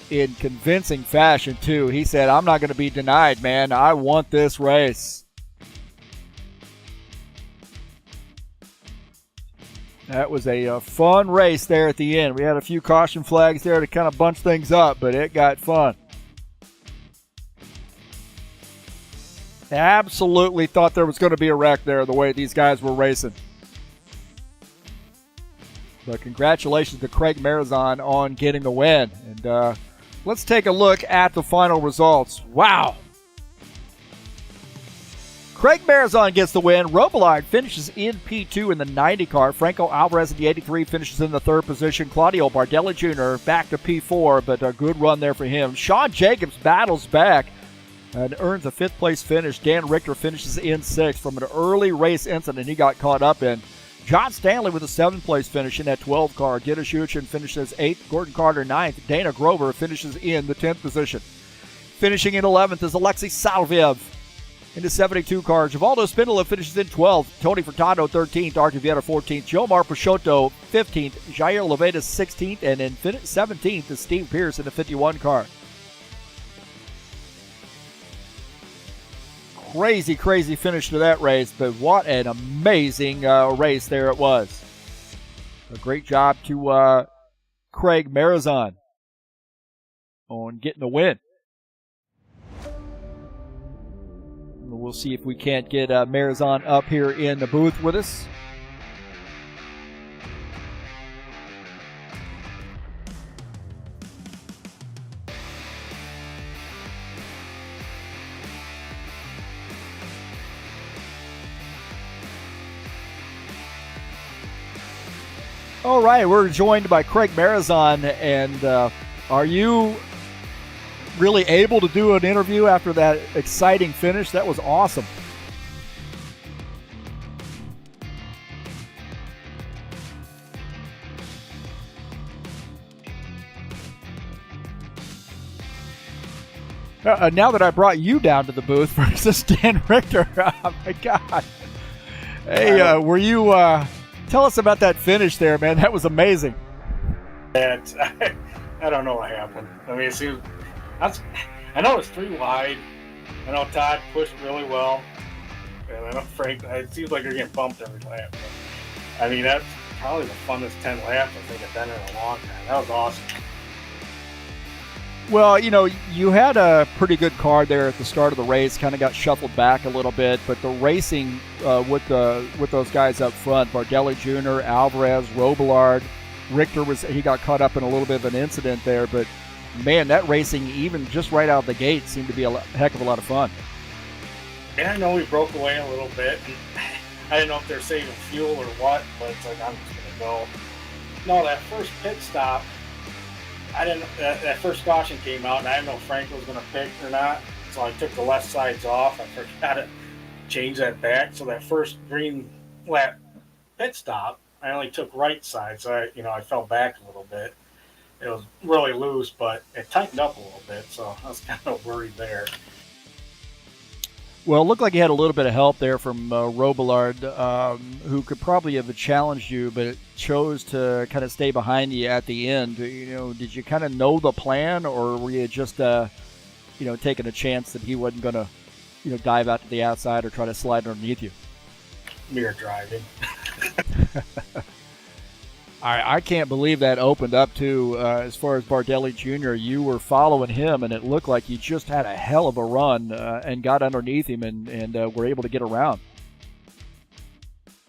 in convincing fashion, too. He said, I'm not going to be denied, man. I want this race. That was a fun race there at the end. We had a few caution flags there to kind of bunch things up, but it got fun. Absolutely thought there was going to be a wreck there the way these guys were racing. But congratulations to Craig Marzon on getting the win. And let's take a look at the final results. Wow. Craig Marzon gets the win. Robillard finishes in P2 in the 90 car. Franco Alvarez in the 83 finishes in the third position. Claudio Bardelli Jr. back to P4, but a good run there for him. Sean Jacobs battles back and earns a fifth place finish. Dan Richter finishes in sixth from an early race incident he got caught up in. John Stanley with a seventh place finish in that 12 car. Dita Shuchin finishes eighth. Gordon Carter ninth. Dana Grover finishes in the 10th position. Finishing in 11th is Alexei Salviev in the 72 car. Givaldo Spindola finishes in 12th. Tony Furtado 13th. Artie Vieira 14th. Jomar Peixoto 15th. Jair Loveda 16th. And in 17th is Steve Pierce in the 51 car. Crazy finish to that race, but what an amazing race there it was. A great job to Craig Marzon on getting the win. We'll see if we can't get Marzon up here in the booth with us. All right, we're joined by Craig Marzon, and are you really able to do an interview after that exciting finish? That was awesome. Now that I brought you down to the booth versus Dan Richter, oh my God. Hey, were you... tell us about that finish there, man. That was amazing. I don't know what happened. I mean, I know it's 3 wide. I know Todd pushed really well. And I know Frank, it seems like you're getting bumped every lap. But, I mean, that's probably the funnest 10 laps I think I've done in a long time. That was awesome. Well, you know, you had a pretty good car there at the start of the race, kind of got shuffled back a little bit, but the racing with those guys up front, Bardelli Jr., Alvarez, Robillard, Richter, he got caught up in a little bit of an incident there, but man, that racing, even just right out of the gate, seemed to be a heck of a lot of fun. And I know we broke away a little bit, and I didn't know if they're saving fuel or what, but it's like, I'm just going to go. No, that first pit stop, I didn't. That first caution came out, and I didn't know if Frank was going to pick or not. So I took the left sides off. I forgot to change that back. So that first green lap pit stop, I only took right side. So I fell back a little bit. It was really loose, but it tightened up a little bit. So I was kind of worried there. Well, it looked like you had a little bit of help there from Robillard, who could probably have challenged you, but chose to kind of stay behind you at the end. Did you kind of know the plan, or were you just, taking a chance that he wasn't going to, dive out to the outside or try to slide underneath you? Mere driving. I can't believe that opened up to, as far as Bardelli Jr., you were following him, and it looked like you just had a hell of a run and got underneath him and were able to get around.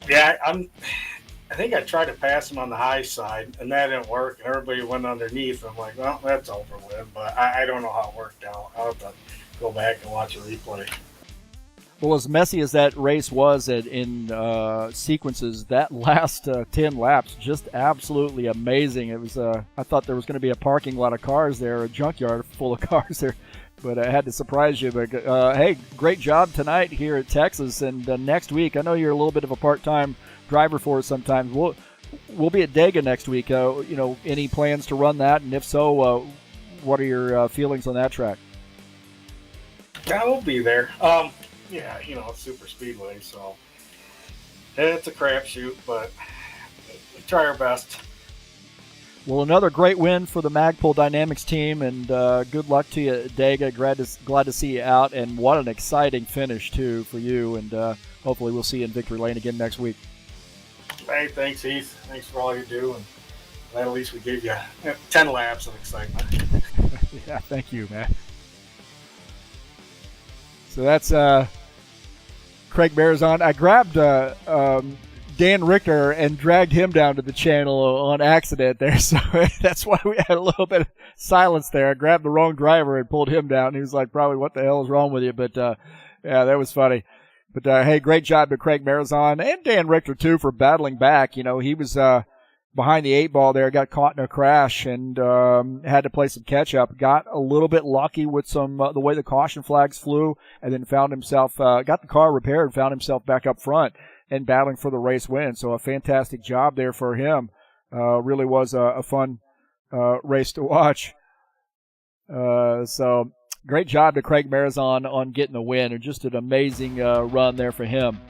Yeah, I think I tried to pass him on the high side, and that didn't work, and everybody went underneath. I'm like, well, that's over with, but I don't know how it worked out. I'll have to go back and watch a replay. Well, as messy as that race was in sequences, that last 10 laps, just absolutely amazing. It was. I thought there was going to be a parking lot of cars there, a junkyard full of cars there, but I had to surprise you. But hey, great job tonight here at Texas, and next week, I know you're a little bit of a part-time driver for us sometimes. We'll be at Dega next week. Any plans to run that, and if so, what are your feelings on that track? Yeah, we'll be there. Yeah, it's super speedway, so it's a crapshoot, but we try our best. Well, another great win for the Magpul Dynamics team, and good luck to you at Dega. Glad to see you out, and what an exciting finish, too, for you, and hopefully we'll see you in Victory Lane again next week. Hey, thanks, Heath. Thanks for all you do, and at least we gave you 10 laps of excitement. Yeah, thank you, man. So that's Craig Marizon. I grabbed Dan Richter and dragged him down to the channel on accident there, so that's why we had a little bit of silence there. I grabbed the wrong driver and pulled him down. He was like, probably, what the hell is wrong with you? But, yeah, that was funny. But, hey, great job to Craig Marizon and Dan Richter, too, for battling back. He was behind the 8 ball there, got caught in a crash and had to play some catch-up. Got a little bit lucky with some the way the caution flags flew, and then found himself, got the car repaired and found himself back up front and battling for the race win. So a fantastic job there for him. Really was a fun race to watch. So great job to Craig Marizon on getting the win, and just an amazing run there for him.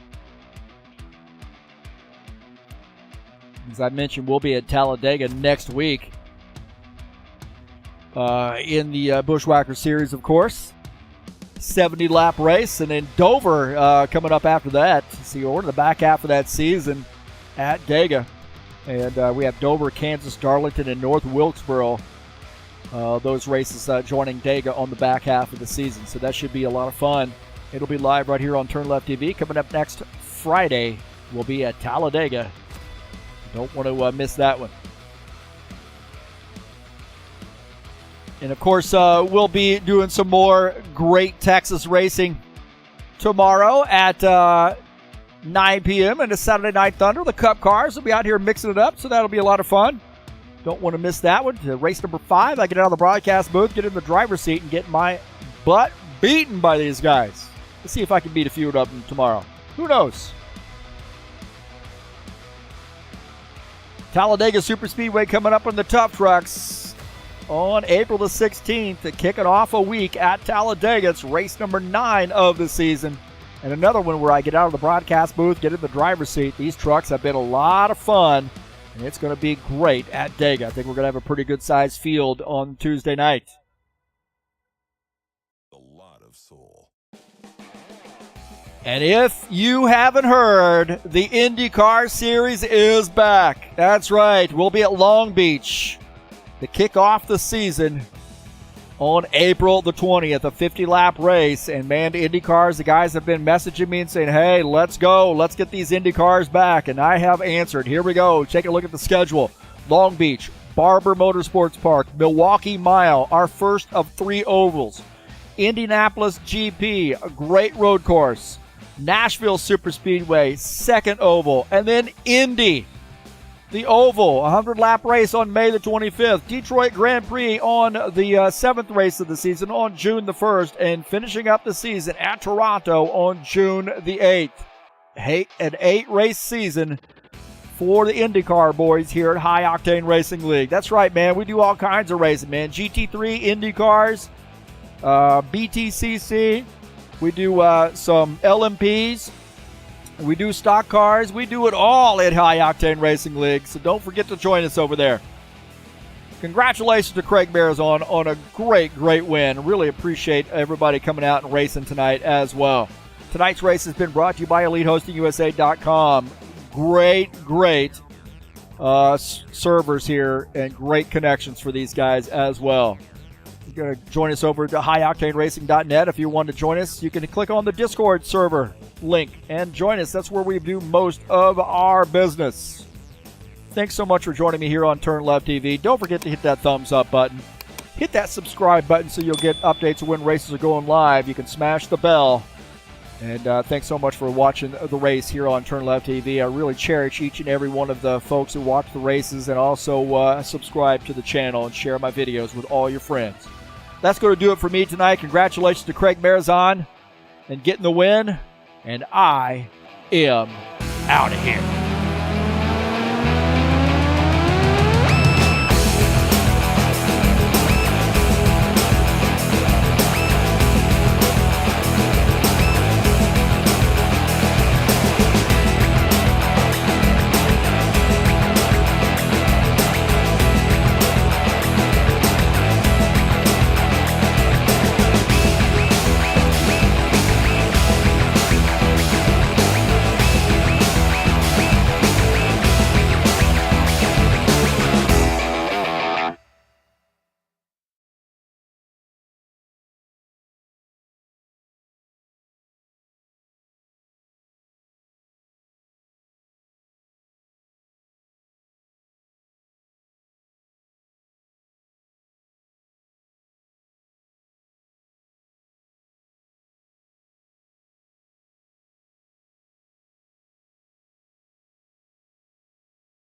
As I mentioned, we'll be at Talladega next week in the Buschwackers series, of course. 70-lap race, and then Dover coming up after that. See, we're in the back half of that season at Dega. And we have Dover, Kansas, Darlington, and North Wilkesboro. Those races joining Dega on the back half of the season. So that should be a lot of fun. It'll be live right here on TurnLeftTV. Coming up next Friday, we'll be at Talladega. Don't want to miss that one. And, of course, we'll be doing some more great Texas racing tomorrow at 9 p.m. in the Saturday Night Thunder. The Cup cars will be out here mixing it up, so that'll be a lot of fun. Don't want to miss that one. To race number 5, I get out of the broadcast booth, get in the driver's seat, and get my butt beaten by these guys. Let's see if I can beat a few of them tomorrow. Who knows? Talladega Superspeedway coming up on the Tough Trucks on April the 16th, kicking off a week at Talladega. It's race number 9 of the season. And another one where I get out of the broadcast booth, get in the driver's seat. These trucks have been a lot of fun, and it's going to be great at Dega. I think we're going to have a pretty good-sized field on Tuesday night. A lot of soul. And if you haven't heard, the IndyCar Series is back. That's right. We'll be at Long Beach to kick off the season on April the 20th, a 50-lap race. And, man, the IndyCars, the guys have been messaging me and saying, hey, let's go. Let's get these IndyCars back. And I have answered. Here we go. Take a look at the schedule. Long Beach, Barber Motorsports Park, Milwaukee Mile, our first of 3 ovals. Indianapolis GP, a great road course. Nashville Superspeedway, second oval. And then Indy, the oval, a 100-lap race on May the 25th. Detroit Grand Prix on the 7th race of the season on June the 1st. And finishing up the season at Toronto on June the 8th. An 8-race season for the IndyCar boys here at High Octane Racing League. That's right, man. We do all kinds of racing, man. GT3, IndyCars, BTCC, We do some LMPs. We do stock cars. We do it all at High Octane Racing League. So don't forget to join us over there. Congratulations to Craig Bears on a great win. Really appreciate everybody coming out and racing tonight as well. Tonight's race has been brought to you by EliteHostingUSA.com. Great servers here and great connections for these guys as well. You're going to join us over to highoctaneracing.net. If you want to join us, you can click on the Discord server link and join us. That's where we do most of our business. Thanks so much for joining me here on TurnLeftTV. Don't forget to hit that thumbs up button. Hit that subscribe button so you'll get updates of when races are going live. You can smash the bell. And thanks so much for watching the race here on TurnLeftTV. I really cherish each and every one of the folks who watch the races and also subscribe to the channel and share my videos with all your friends. That's going to do it for me tonight. Congratulations to Craig Marazon and getting the win. And I am out of here.